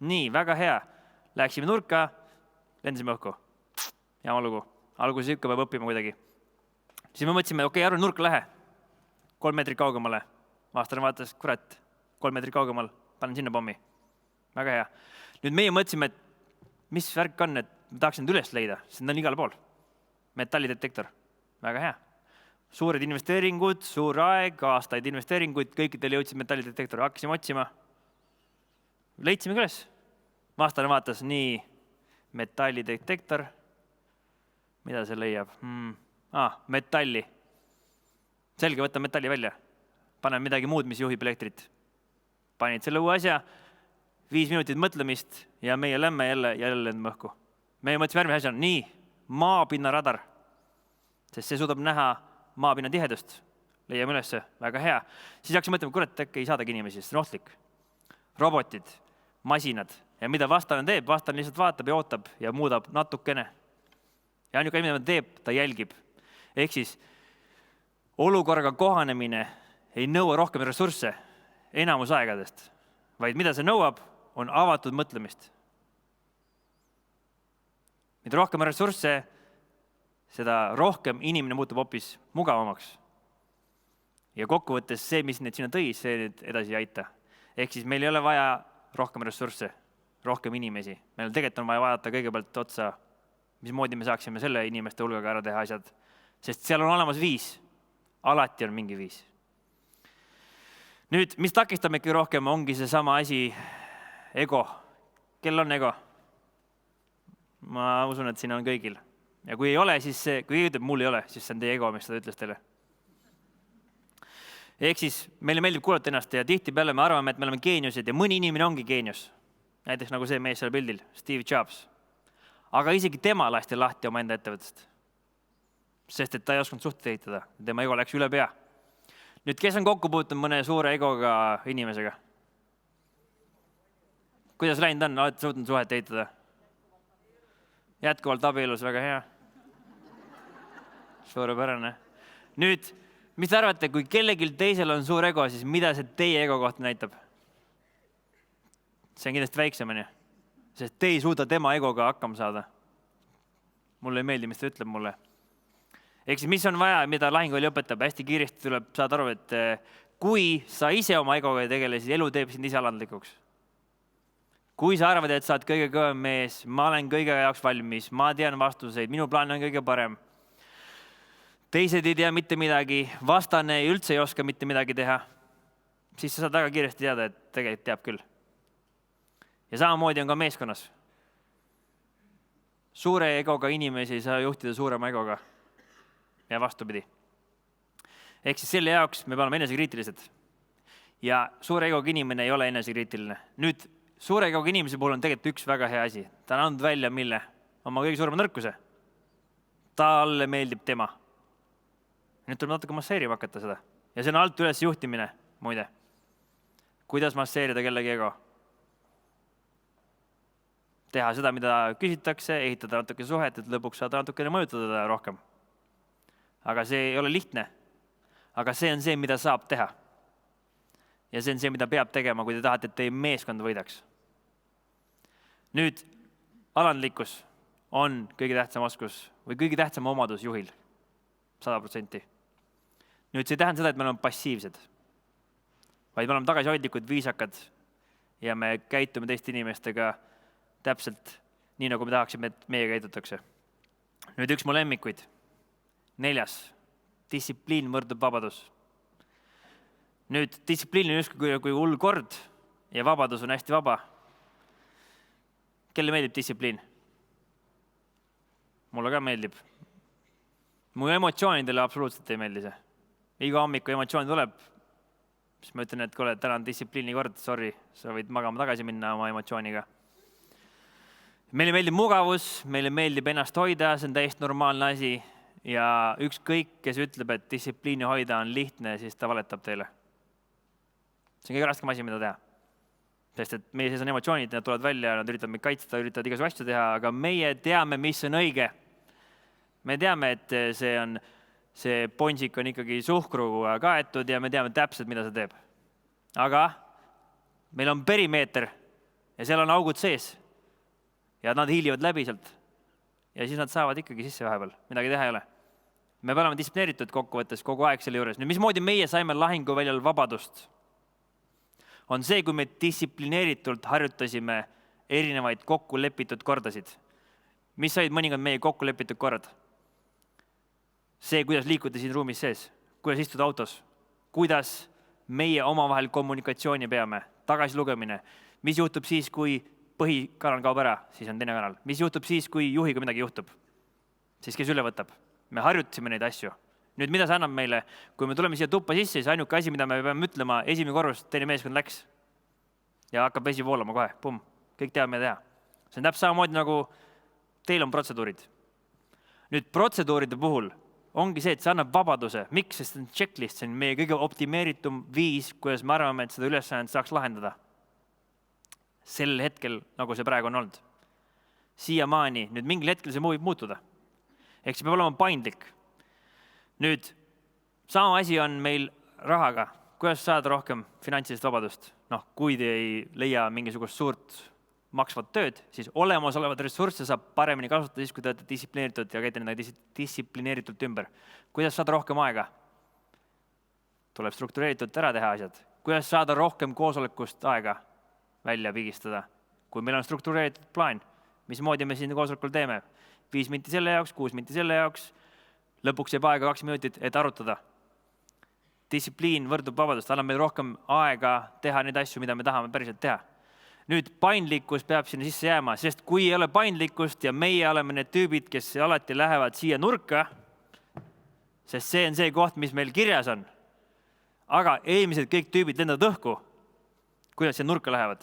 Nii, väga hea. Läksime nurka, lendasime õhku. Jama lugu. Alguses ikka peab õppima kuidagi. Siis me mõtlesime, okei, arvu nurka lähe. 3 meetrit kaugemale. Vastane vaatas, kurat, 3 meetrit kaugemal, panen sinna pommi. Väga hea. Nüüd meie mõtlesime, et mis värk on, et me tahaks need üles leida, sest need on igal pool. Metallidetektor. Väga hea. Suured investeeringud, suur aeg, aastaid investeeringuid, kõikidel jõudsid metallidetektori, hakkasime otsima. Leidsime üles. Vastane vaatas, nii, metallidetektor. Mida see leiab? Metalli. Selge, võtame metalli välja. Panen midagi muud, mis juhib elektrit. Panid selle uue asja, 5 minutit mõtlemist ja meie lämme jälle lendame õhku. Meie mõtlesime järgmine asja, nii, maapinna radar. Sest see suudab näha maapinna tihedust. Leiame ülesse, väga hea. Siis hakkasime mõtlema, kurat, äkki ei saadagi inimesi, sest on ohtlik. Robotid, masinad ja mida vastane teeb, vastane lihtsalt vaatab ja ootab ja muudab natukene. Ja ainuke, mida ta teeb, ta jälgib. Ehk siis olukorraga kohanemine ei nõua rohkem ressursse enamus aegadest, vaid mida see nõuab, on avatud mõtlemist. Mida rohkem ressursse, seda rohkem inimene muutub hoopis mugavamaks. Ja kokkuvõttes see, mis need sinna tõi, see need edasi ei aita. Ehk siis meil ei ole vaja rohkem ressursse, rohkem inimesi. Meil tegelikult on vaja vaadata kõigepealt otsa, mismoodi me saaksime selle inimeste hulgaga ära teha asjad. Sest seal on olemas viis. Alati on mingi viis. Nüüd, mis takistab meid rohkem, ongi see sama asi, ego. Kel on ego? Ma usun, et siin on kõigil. Ja kui ei ole, siis see, kui ütleb, mul ei ole, siis see on teie ego, mis seda ütles teile. Ehk siis meile meeldib kuulata ennast ja tihtipeale me arvame, et me oleme geeniused ja mõni inimene ongi geenius. Näiteks nagu see mees seal pildil, Steve Jobs. Aga isegi tema lasti lahti oma enda ettevõttest. Sest et ta ei osanud suhteid ehitada. Tema ego läks üle pea. Nüüd, kes on kokku puutunud mõne suure egoga inimesega? Kuidas läinud on? Olete suutnud suhet ehitada? Jätkuvalt abielus, väga hea. Suurepärane. Nüüd, mis te arvate, kui kellelgi teisel on suur ego, siis mida see teie ego kohta näitab? See on kindlasti väiksemani. Sest te ei suuda tema egoga hakkama saada. Mulle ei meeldi, mis ta ütleb mulle. Ehk siis mis on vaja, mida lahinguväli õpetab, hästi kiiresti tuleb saada aru, et kui sa ise oma egoga ei tegele, siis elu teeb sind ise alandlikuks. Kui sa arvad, et sa oled kõige kõvem mees, ma olen kõige jaoks valmis, ma tean vastuseid, minu plaan on kõige parem. Teised ei tea mitte midagi, vastane üldse ei oska mitte midagi teha, siis sa saad väga kiiresti teada, et tegelikult teab küll. Ja samamoodi on ka meeskonnas. Suure egoga inimesi ei saa juhtida suurema egoga. Ja vastupidi. Ehk siis selle jaoks me peame olema enesekriitilised. Ja suure egoga inimene ei ole enesekriitiline. Nüüd, suure egoga inimese puhul on tegelikult üks väga hea asi. Ta on andnud välja mille? Oma kõige suurema nõrkuse. Talle meeldib tema. Nüüd tuleb natuke masseerima hakata seda. Ja see on alt üles juhtimine, muide. Kuidas masseerida kellegi ego? Teha seda, mida küsitakse, ehitada natuke suhet, et lõpuks saada natukene mõjutada rohkem. Aga see ei ole lihtne. Aga see on see, mida saab teha. Ja see on see, mida peab tegema, kui te tahate, et teie meeskond võidaks. Nüüd, alandlikkus on kõige tähtsam oskus või kõige tähtsam omadus juhil. 100%. Nüüd see ei tähenda seda, et me oleme passiivsed. Vaid me oleme tagasihoidlikud, viisakad ja me käitume teiste inimestega täpselt nii, nagu me tahaksime, et meie käidutakse. Nüüd üks mu lemmikuid. 4. Distsipliin võrdub vabadus. Nüüd distsipliin on just kui hull kord ja vabadus on hästi vaba. Kelle meeldib distsipliin? Mulle ka meeldib. Mu emotsioonidele absoluutselt ei meeldi see. Iga hommiku emotsioon tuleb, siis ma ütlen, et kuule, täna on distsipliini kord, sorry, sa võid magama tagasi minna oma emotsiooniga. Meile meeldib mugavus, meile meeldib ennast hoida, see on täiesti normaalne asi ja ükskõik, kes ütleb, et distsipliini hoida on lihtne, siis ta valetab teile. See on kõige raskem asi, mida teha. Sest et meie sees on emotsioonid, nad tulevad välja, nad üritavad meid kaitsta, üritavad igasugu asju teha, aga meie teame, mis on õige. Me teame, et see ponsik on ikkagi suhkruga kaetud ja me teame täpselt, mida see teeb. Aga meil on perimeeter ja seal on augud sees ja nad hiilivad läbi sealt. Ja siis nad saavad ikkagi sisse vahepeal, midagi teha ei ole. Me oleme distsiplineeritud kokkuvõttes kogu aeg selle juures. Nüüd, mismoodi meie saime lahinguväljal vabadust? On see, kui me distsiplineeritult harjutasime erinevaid kokkulepitud kordasid. Mis said mõningad meie kokkulepitud korrad? See, kuidas liikuda siin ruumis sees, kuidas istuda autos, kuidas meie omavahel kommunikatsiooni peame, tagasilugemine. Mis juhtub siis, kui põhikanal kaob ära, siis on teine kanal. Mis juhtub siis, kui juhiga midagi juhtub? Siis kes üle võtab? Me harjutasime neid asju. Nüüd, mida see annab meile? Kui me tuleme siia tuppa sisse, siis ainuke asi, mida me peame ütlema, esimene korrus, teine meeskond läks. Ja hakkab vesi voolama kohe. Pum. Kõik teavad, mida teha. See on täpselt samamoodi nagu teil on protseduurid. Nüüd, protseduuride puhul ongi see, et see annab vabaduse. Miks? Sest see on checklist, see on meie kõige optimeeritum viis, kuidas me arvame, et seda ülesannet saaks lahendada. Sel hetkel, nagu see praegu on olnud. Siiamaani, nüüd mingil hetkel see võib muutuda. Ehk see peab olema paindlik. Nüüd, sama asi on meil rahaga. Kuidas saada rohkem finantsilist vabadust? Kui te ei leia mingisugust suurt maksvat tööd, siis olemasolevad ressursse saab paremini kasutada siis, kui te olete distsiplineeritud ja käite nendega distsiplineeritult ümber. Kuidas saada rohkem aega? Tuleb struktureeritult ära teha asjad. Kuidas saada rohkem koosolekust aega välja pigistada? Kui meil on struktureeritud plaan, mismoodi me siin koosolekul teeme? 5 minti selle jaoks, 6 minti selle jaoks, lõpuks jääb aega 2 minutit, et arutada. Distsipliin võrdub vabadust, annab meil rohkem aega teha neid asju, mida me tahame päriselt teha. Nüüd paindlikkus peab sinna sisse jääma, sest kui ei ole paindlikkust ja meie oleme need tüübid, kes alati lähevad siia nurka, sest see on see koht, mis meil kirjas on, aga eelmised kõik tüübid lendavad õhku, kuidas siia nurka lähevad,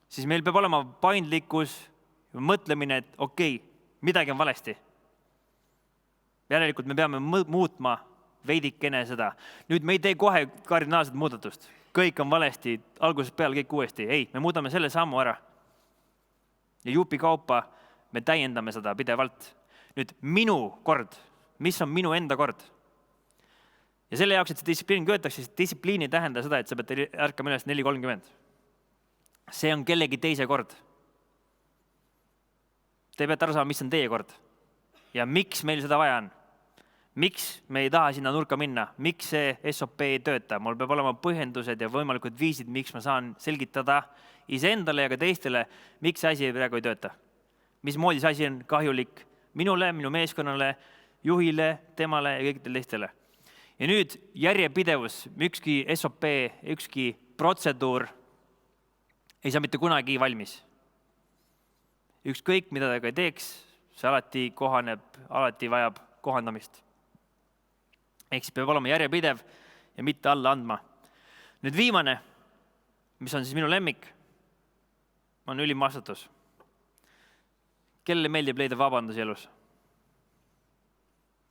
siis meil peab olema paindlikkus ja mõtlemine, et okei, midagi on valesti. Järelikult me peame muutma veidikene seda. Nüüd me ei tee kohe kardinaalset muudatust. Kõik on valesti, algusest peale kõik uuesti. Ei, me muudame selle sammu ära. Ja jupi kaupa me täiendame seda pidevalt. Nüüd minu kord, mis on minu enda kord? Ja selle jaoks, et see distsipliin köötaks, siis distsipliini tähenda seda, et sa pead ärkama üles 4.30. See on kellegi teise kord. Te peate aru saama, mis on teie kord ja miks meil seda vaja on. Miks me ei taha sinna nurka minna, miks see SOP ei tööta. Mul peab olema põhjendused ja võimalikud viisid, miks ma saan selgitada iseendale ja ka teistele, miks see asi praegu ei tööta. Mismoodi see asi on kahjulik minule, minu meeskonnale, juhile, temale ja kõikidele teistele. Ja nüüd järjepidevus, ükski SOP, ükski protseduur ei saa mitte kunagi valmis. Ükskõik, mida ta ka ei teeks, see alati kohaneb, alati vajab kohandamist. Ehk siis peab olema järjepidev ja mitte alla andma. Nüüd viimane, mis on siis minu lemmik, on ülim vastutus. Kellele meeldib leida vabandusi elus?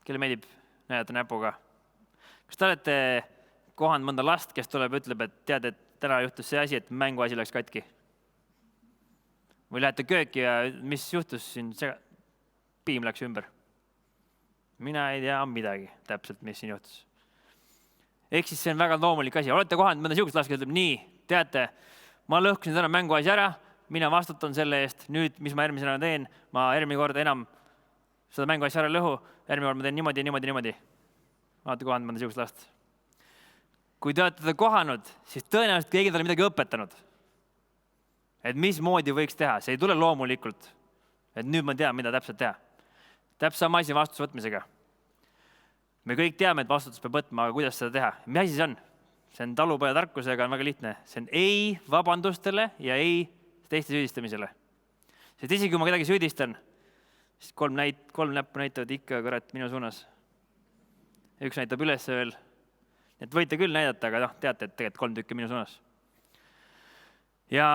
Kellele meeldib näidata näpuga? Kas te olete kohanud mõnda last, kes tuleb ja ütleb, et tead, et täna juhtus see asi, et mänguasi läks katki? Või lähete kööki ja mis juhtus siin? Piim läks ümber. Mina ei tea midagi täpselt, mis siin juhtus. Ehk siis see on väga loomulik asi. Olete kohanud mõnda siukest last, kes ütleb, nii, teate, ma lõhkusin täna mänguasi ära, mina vastutan selle eest, nüüd, mis ma järgmisena teen, ma järgmine kord enam seda mänguasi ära lõhu, järgmine kord ma teen niimoodi. Olete kohanud mõnda siukest last. Kui te olete teda kohanud, siis tõenäoliselt keegi talle midagi õpetanud. Et mismoodi võiks teha, see ei tule loomulikult. Et nüüd ma tean, mida täpselt teha. Täpselt sama asi vastutuse võtmisega. Me kõik teame, et vastutus peab võtma, aga kuidas seda teha. Mis asi see on? See on talupoja tarkusega on väga lihtne. See on ei vabandustele ja ei teiste süüdistamisele. Sest isegi kui ma kedagi süüdistan, siis kolm näppu näitavad ikka kurat minu suunas. Üks näitab üles veel. Et võite küll näidata, aga teate, et tegelikult 3 tükki minu suunas. Ja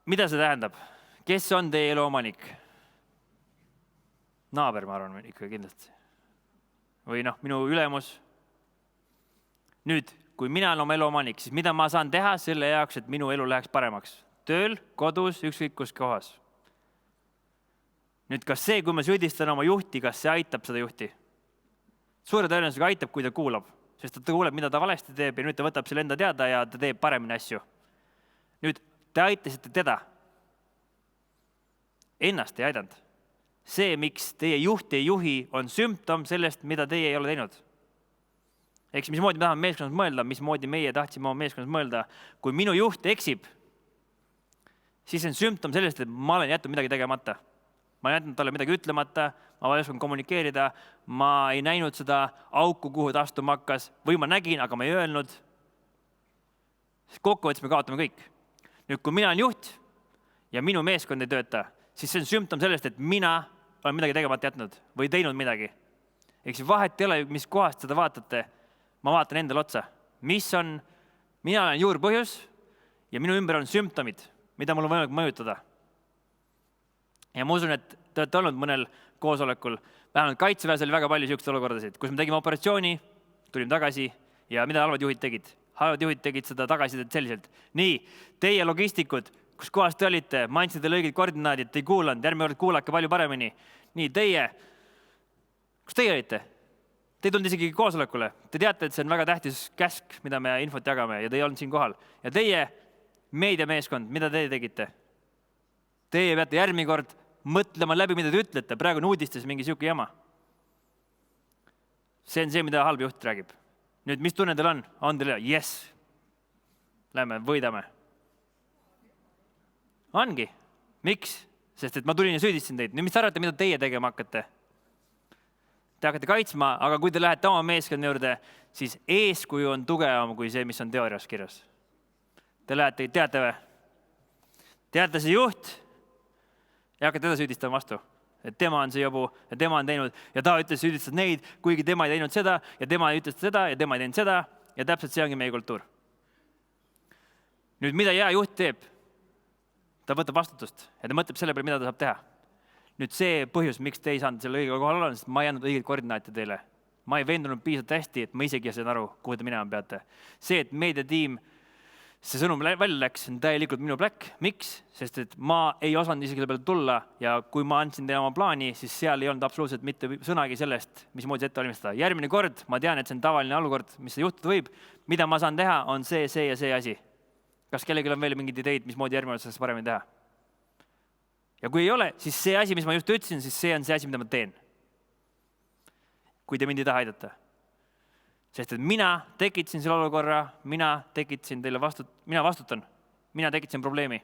mida see tähendab? Kes on teie elu omanik? Naaber, ma arvan, ikka kindlasti. Või minu ülemus. Nüüd, kui mina olen oma elu omanik, siis mida ma saan teha selle jaoks, et minu elu läheks paremaks? Tööl, kodus, ükskõik kus kohas. Nüüd, kas see, kui ma süüdistan oma juhti, kas see aitab seda juhti? Suure tõenäosusega aitab, kui ta kuulab, sest ta kuuleb, mida ta valesti teeb ja nüüd ta võtab selle enda teada ja ta teeb paremini asju. Nüüd, te aitasite teda. Ennast ei aidanud. See, miks teie juht ei juhi, on sümptom sellest, mida teie ei ole teinud. Eks mismoodi me tahame meeskonnas mõelda, mismoodi meie tahtsime oma meeskonnas mõelda. Kui minu juht eksib, siis on sümptom sellest, et ma olen jätnud midagi tegemata. Ma olen jätnud talle midagi ütlemata, ma ei osanud kommunikeerida, ma ei näinud seda auku, kuhu ta astuma hakkas, või ma nägin, aga ma ei öelnud. Kokkuvõttes me kaotame kõik. Nüüd, kui mina olen juht ja minu meeskond ei tööta, siis see on sümptom sellest, et mina olen midagi tegemata jätnud või teinud midagi. Eks vahet ei ole, mis kohast seda vaatate, ma vaatan endale otsa. Mina olen juurpõhjus ja minu ümber on sümptomid, mida mul on võimalik mõjutada. Ja ma usun, et te olete olnud mõnel koosolekul, vähemalt kaitseväes oli väga palju selliseid olukordasid, kus me tegime operatsiooni, tulime tagasi ja mida halvad juhid tegid? Halvad juhid tegid seda tagasisidet selliselt. Nii, teie logistikud, kus kohas te olite, ma andsin teile õiged koordinaadid, te ei kuulanud, järgmine kord kuulake palju paremini. Nii, teie, kus teie olite? Te ei tulnud isegi koosolekule. Te teate, et see on väga tähtis käsk, mida me infot jagame ja te ei olnud siin kohal. Ja teie meediameeskond, mida te tegite? Teie peate järgmine kord mõtlema läbi, mida te ütlete. Praegu on uudistes mingi siuke jama. See on see, mida halb juht räägib. Nüüd, mis tunne teil on? On teil yes. Lähme, võidame. Ongi. Miks? Sest et ma tulin ja süüdistasin teid. Nüüd, mis te arvate, mida teie tegema hakkate? Te hakkate kaitsma, aga kui te lähete oma meeskonna juurde, siis eeskuju on tugevam kui see, mis on teoorias kirjas. Te lähete, teate või? Teate see juht? Ja hakkad teda süüdistama vastu. Et tema on see jobu ja tema on teinud ja ta ütles süüdistas neid, kuigi tema ei teinud seda ja tema ütles seda ja tema ei teinud seda ja täpselt see ongi meie kultuur. Nüüd, mida hea juht teeb? Ta võtab vastutust ja ta mõtleb selle peale, mida ta saab teha. Nüüd see põhjus, miks te ei saanud selle õige kohal olla, sest ma ei andnud õigeid koordinaate teile. Ma ei veendunud piisavalt hästi, et ma isegi ei saanud aru, kuhu te minema peate. See, et meediatiim see sõnum välja läks, on täielikult minu pläkk. Miks? Sest et ma ei osanud isegi selle peale tulla ja kui ma andsin teile oma plaani, siis seal ei olnud absoluutselt mitte sõnagi sellest, mismoodi ette valmistada. Järgmine kord, ma tean, et see on tavaline olukord, mis see juhtuda võib. Mida ma saan teha, on see ja see asi. Kas kellelgi on veel mingid ideid, mismoodi järgmine seda paremini teha? Ja kui ei ole, siis see asi, mis ma just ütlesin, siis see on see asi, mida ma teen. Kui te mind ei taha aidata. Sest et mina tekitasin selle olukorra, mina vastutan, mina tekitasin probleemi.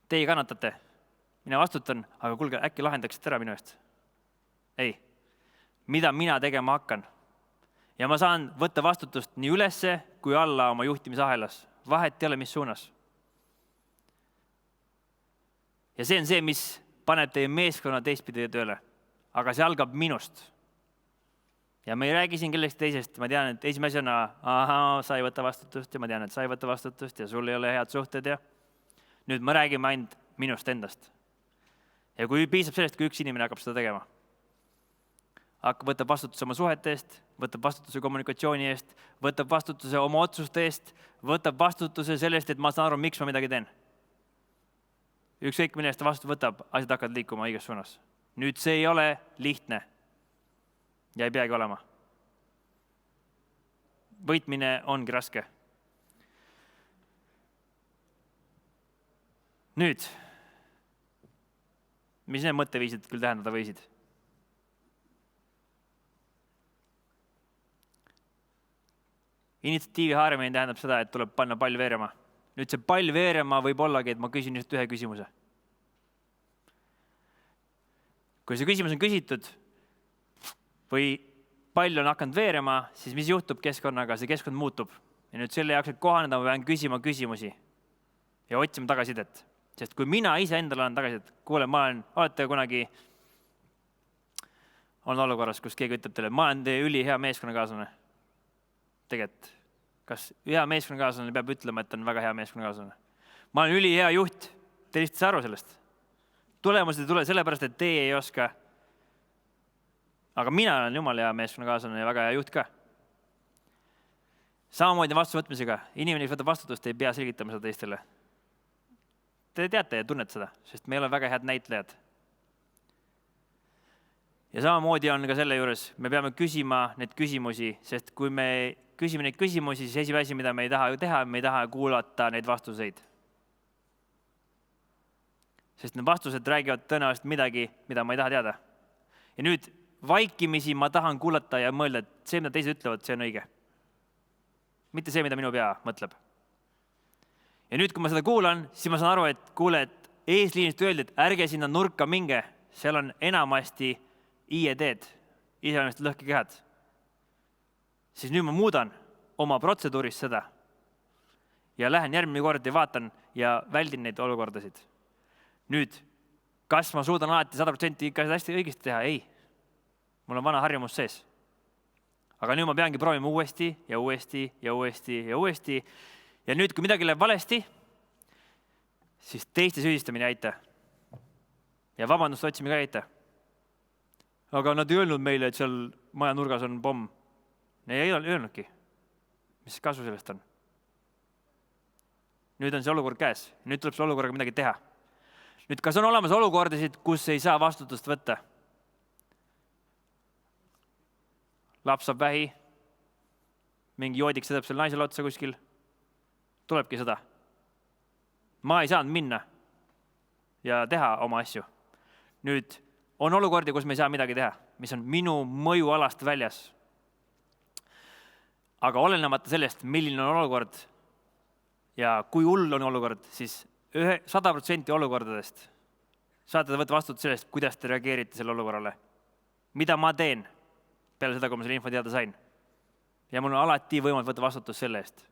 Teie kannatate, mina vastutan, aga kuulge, äkki lahendaksite ära minu eest? Ei, mida mina tegema hakkan? Ja ma saan võtta vastutust nii ülesse kui alla oma juhtimisahelas. Vahet ei ole, mis suunas. Ja see on see, mis paneb teie meeskonna teistpidi tööle. Aga see algab minust. Ja ma ei räägi siin kellegi teisest, ma tean, et esimesena, sa ei võta vastutust ja ma tean, et sa ei võta vastutust ja sul ei ole head suhted ja nüüd ma räägime ainult minust endast. Ja kui piisab sellest, kui üks inimene hakkab seda tegema, võtab vastutuse oma suhete eest, võtab vastutuse kommunikatsiooni eest, võtab vastutuse oma otsuste eest, võtab vastutuse sellest, et ma saan aru, miks ma midagi teen. Ükskõik millest vastu võtab, asjad hakkavad liikuma õiges suunas. Nüüd see ei ole lihtne. Ja ei peagi olema. Võitmine ongi raske. Nüüd, mis need mõtteviisid küll tähendada võisid? Initsiatiivi haaramine tähendab seda, et tuleb panna pall veerema. Nüüd see pall veerema võib ollagi, et ma küsin just ühe küsimuse. Kui see küsimus on küsitud, või pall on hakanud veerema, siis mis juhtub keskkonnaga? See keskkond muutub. Ja nüüd selle jaoks, et kohaneda, ma pean küsima küsimusi ja otsima tagasidet. Sest kui mina ise endale olen tagasidet, kuule, olete kunagi on olukorras, kus keegi ütleb teile, ma olen teie ülihea meeskonnakaaslane. Tegelikult, kas hea meeskonnakaaslane peab ütlema, et on väga hea meeskonnakaaslane? Ma olen ülihea juht, te lihtsalt saa aru sellest. Tulemused ei tule sellepärast, et teie ei oska. Aga mina olen jumala hea meeskonnakaaslane ja väga hea juht ka. Samamoodi vastuvõtmisega. Inimene, kes võtab vastutust, ei pea selgitama seda teistele. Te teate ja tunnete seda, sest meil on väga head näitlejad. Ja samamoodi on ka selle juures, me peame küsima need küsimusi, sest kui me küsime neid küsimusi, siis esimene asi, mida me ei taha teha, me ei taha kuulata neid vastuseid. Sest need vastused räägivad tõenäoliselt midagi, mida ma ei taha teada. Ja nüüd vaikimisi ma tahan kuulata ja mõelda, et see, mida teised ütlevad, see on õige. Mitte see, mida minu pea mõtleb. Ja nüüd, kui ma seda kuulan, siis ma saan aru, et kuule, et eesliinist öeldi, et ärge sinna nurka minge, seal on enamasti IED-d, iseenesest lõhkekehad. Siis nüüd ma muudan oma protseduuris seda ja lähen järgmine kord ja vaatan ja väldin neid olukordasid. Nüüd, kas ma suudan alati 100% ikka hästi õigesti teha? Ei. Mul on vana harjumus sees. Aga nüüd ma peangi proovima uuesti ja uuesti ja uuesti ja uuesti. Ja nüüd, kui midagi läheb valesti, siis teiste süüdistamine ei aita. Ja vabandust otsimine ka ei aita. Aga nad ei öelnud meile, et seal maja nurgas on pomm. Ei öelnudki. Mis kasu sellest on? Nüüd on see olukord käes. Nüüd tuleb see olukorraga midagi teha. Nüüd, kas on olemas olukordasid, kus ei saa vastutust võtta? Laps saab vähi, mingi joodik sõdab selle naisele otsa kuskil. Tulebki seda. Ma ei saanud minna ja teha oma asju. Nüüd on olukordi, kus me ei saa midagi teha, mis on minu mõjualast väljas. Aga olenemata sellest, milline on olukord ja kui hull on olukord, siis 100% olukordadest saate võtta vastutust sellest, kuidas te reageerite selle olukorrale. Mida ma teen peale seda, kui ma selle info teada sain. Ja mul on alati võimalik võtta vastutust selle eest.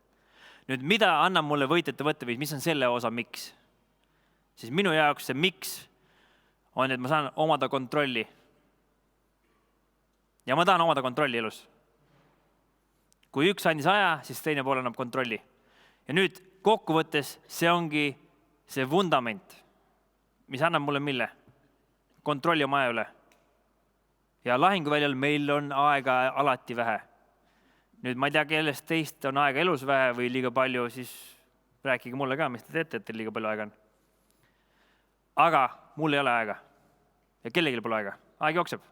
Nüüd, mida annab mulle võitjate võtteviis, mis on selle osa miks? Siis minu jaoks see miks on, et ma saan omada kontrolli. Ja ma tahan omada kontrolli elus. Kui üks andis aja, siis teine pool annab kontrolli. Ja nüüd kokkuvõttes see ongi see vundament, mis annab mulle mille? Kontrolli oma aja üle. Ja lahinguväljal meil on aega alati vähe. Nüüd ma ei tea, kellest teist on aega elus vähe või liiga palju, siis rääkige mulle ka, mis te teete, et teil liiga palju aega on. Aga mul ei ole aega. Ja kellelgi pole aega. Aeg jookseb.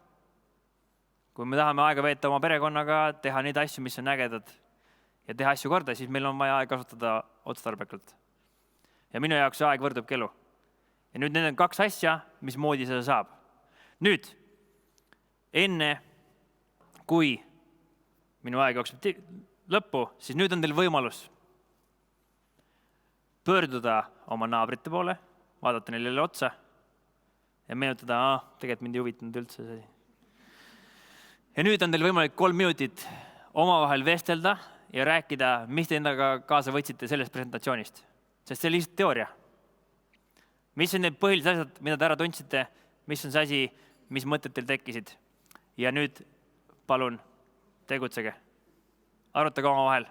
Kui me tahame aega veeta oma perekonnaga, teha neid asju, mis on ägedad ja teha asju korda, siis meil on vaja aega kasutada otstarbekalt. Ja minu jaoks see aeg võrdub elu. Ja nüüd need on kaks asja, mismoodi seda saab. Nüüd, enne kui minu aeg jookseb lõppu, siis nüüd on teil võimalus pöörduda oma naabrite poole, vaadata neile otsa ja meenutada, tegelikult mind ei huvitanud üldse see. Ja nüüd on teil võimalik 3 minutit omavahel vestelda ja rääkida, mis te endaga kaasa võtsite sellest presentatsioonist. Sest see oli lihtsalt teooria. Mis on need põhilised asjad, mida te ära tundsite, mis on see asi, mis mõtted teil tekkisid. Ja nüüd palun tegutsege. Arutage omavahel.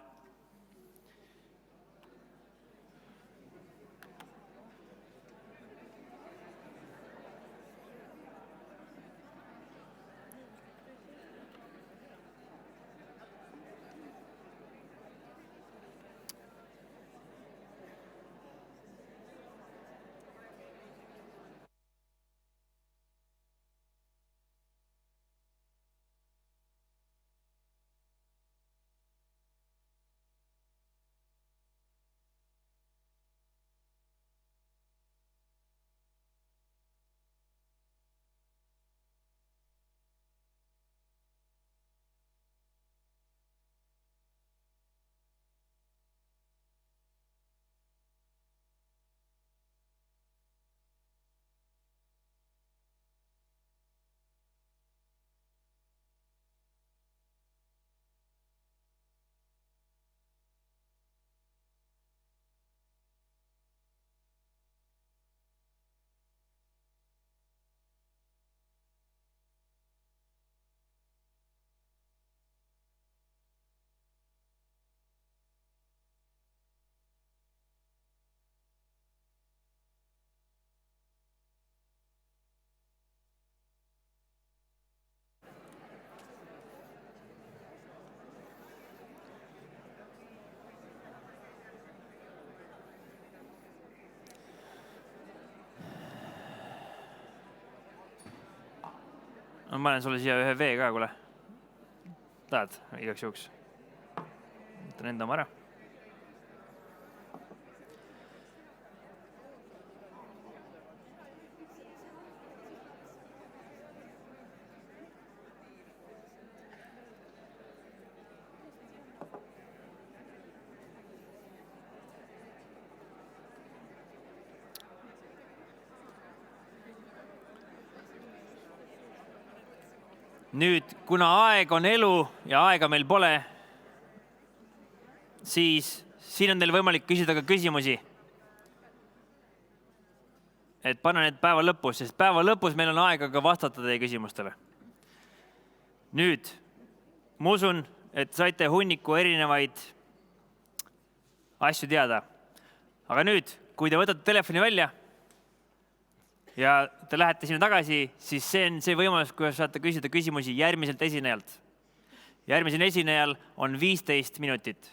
Ma panen sulle siia ühe vee ka, kuule. Tahad igaks juhuks? Võtan enda oma ära. Nüüd, kuna aeg on elu ja aega meil pole, siis siin on teil võimalik küsida ka küsimusi. Et panna need päeva lõpus, sest päeva lõpus meil on aega ka vastata teie küsimustele. Nüüd, ma usun, et saite hunniku erinevaid asju teada. Aga nüüd, kui te võtate telefoni välja ja te lähete sinna tagasi, siis see on see võimalus, kuidas saate küsida küsimusi järgmiselt esinejalt. Järgmisel esinejal on 15 minutit.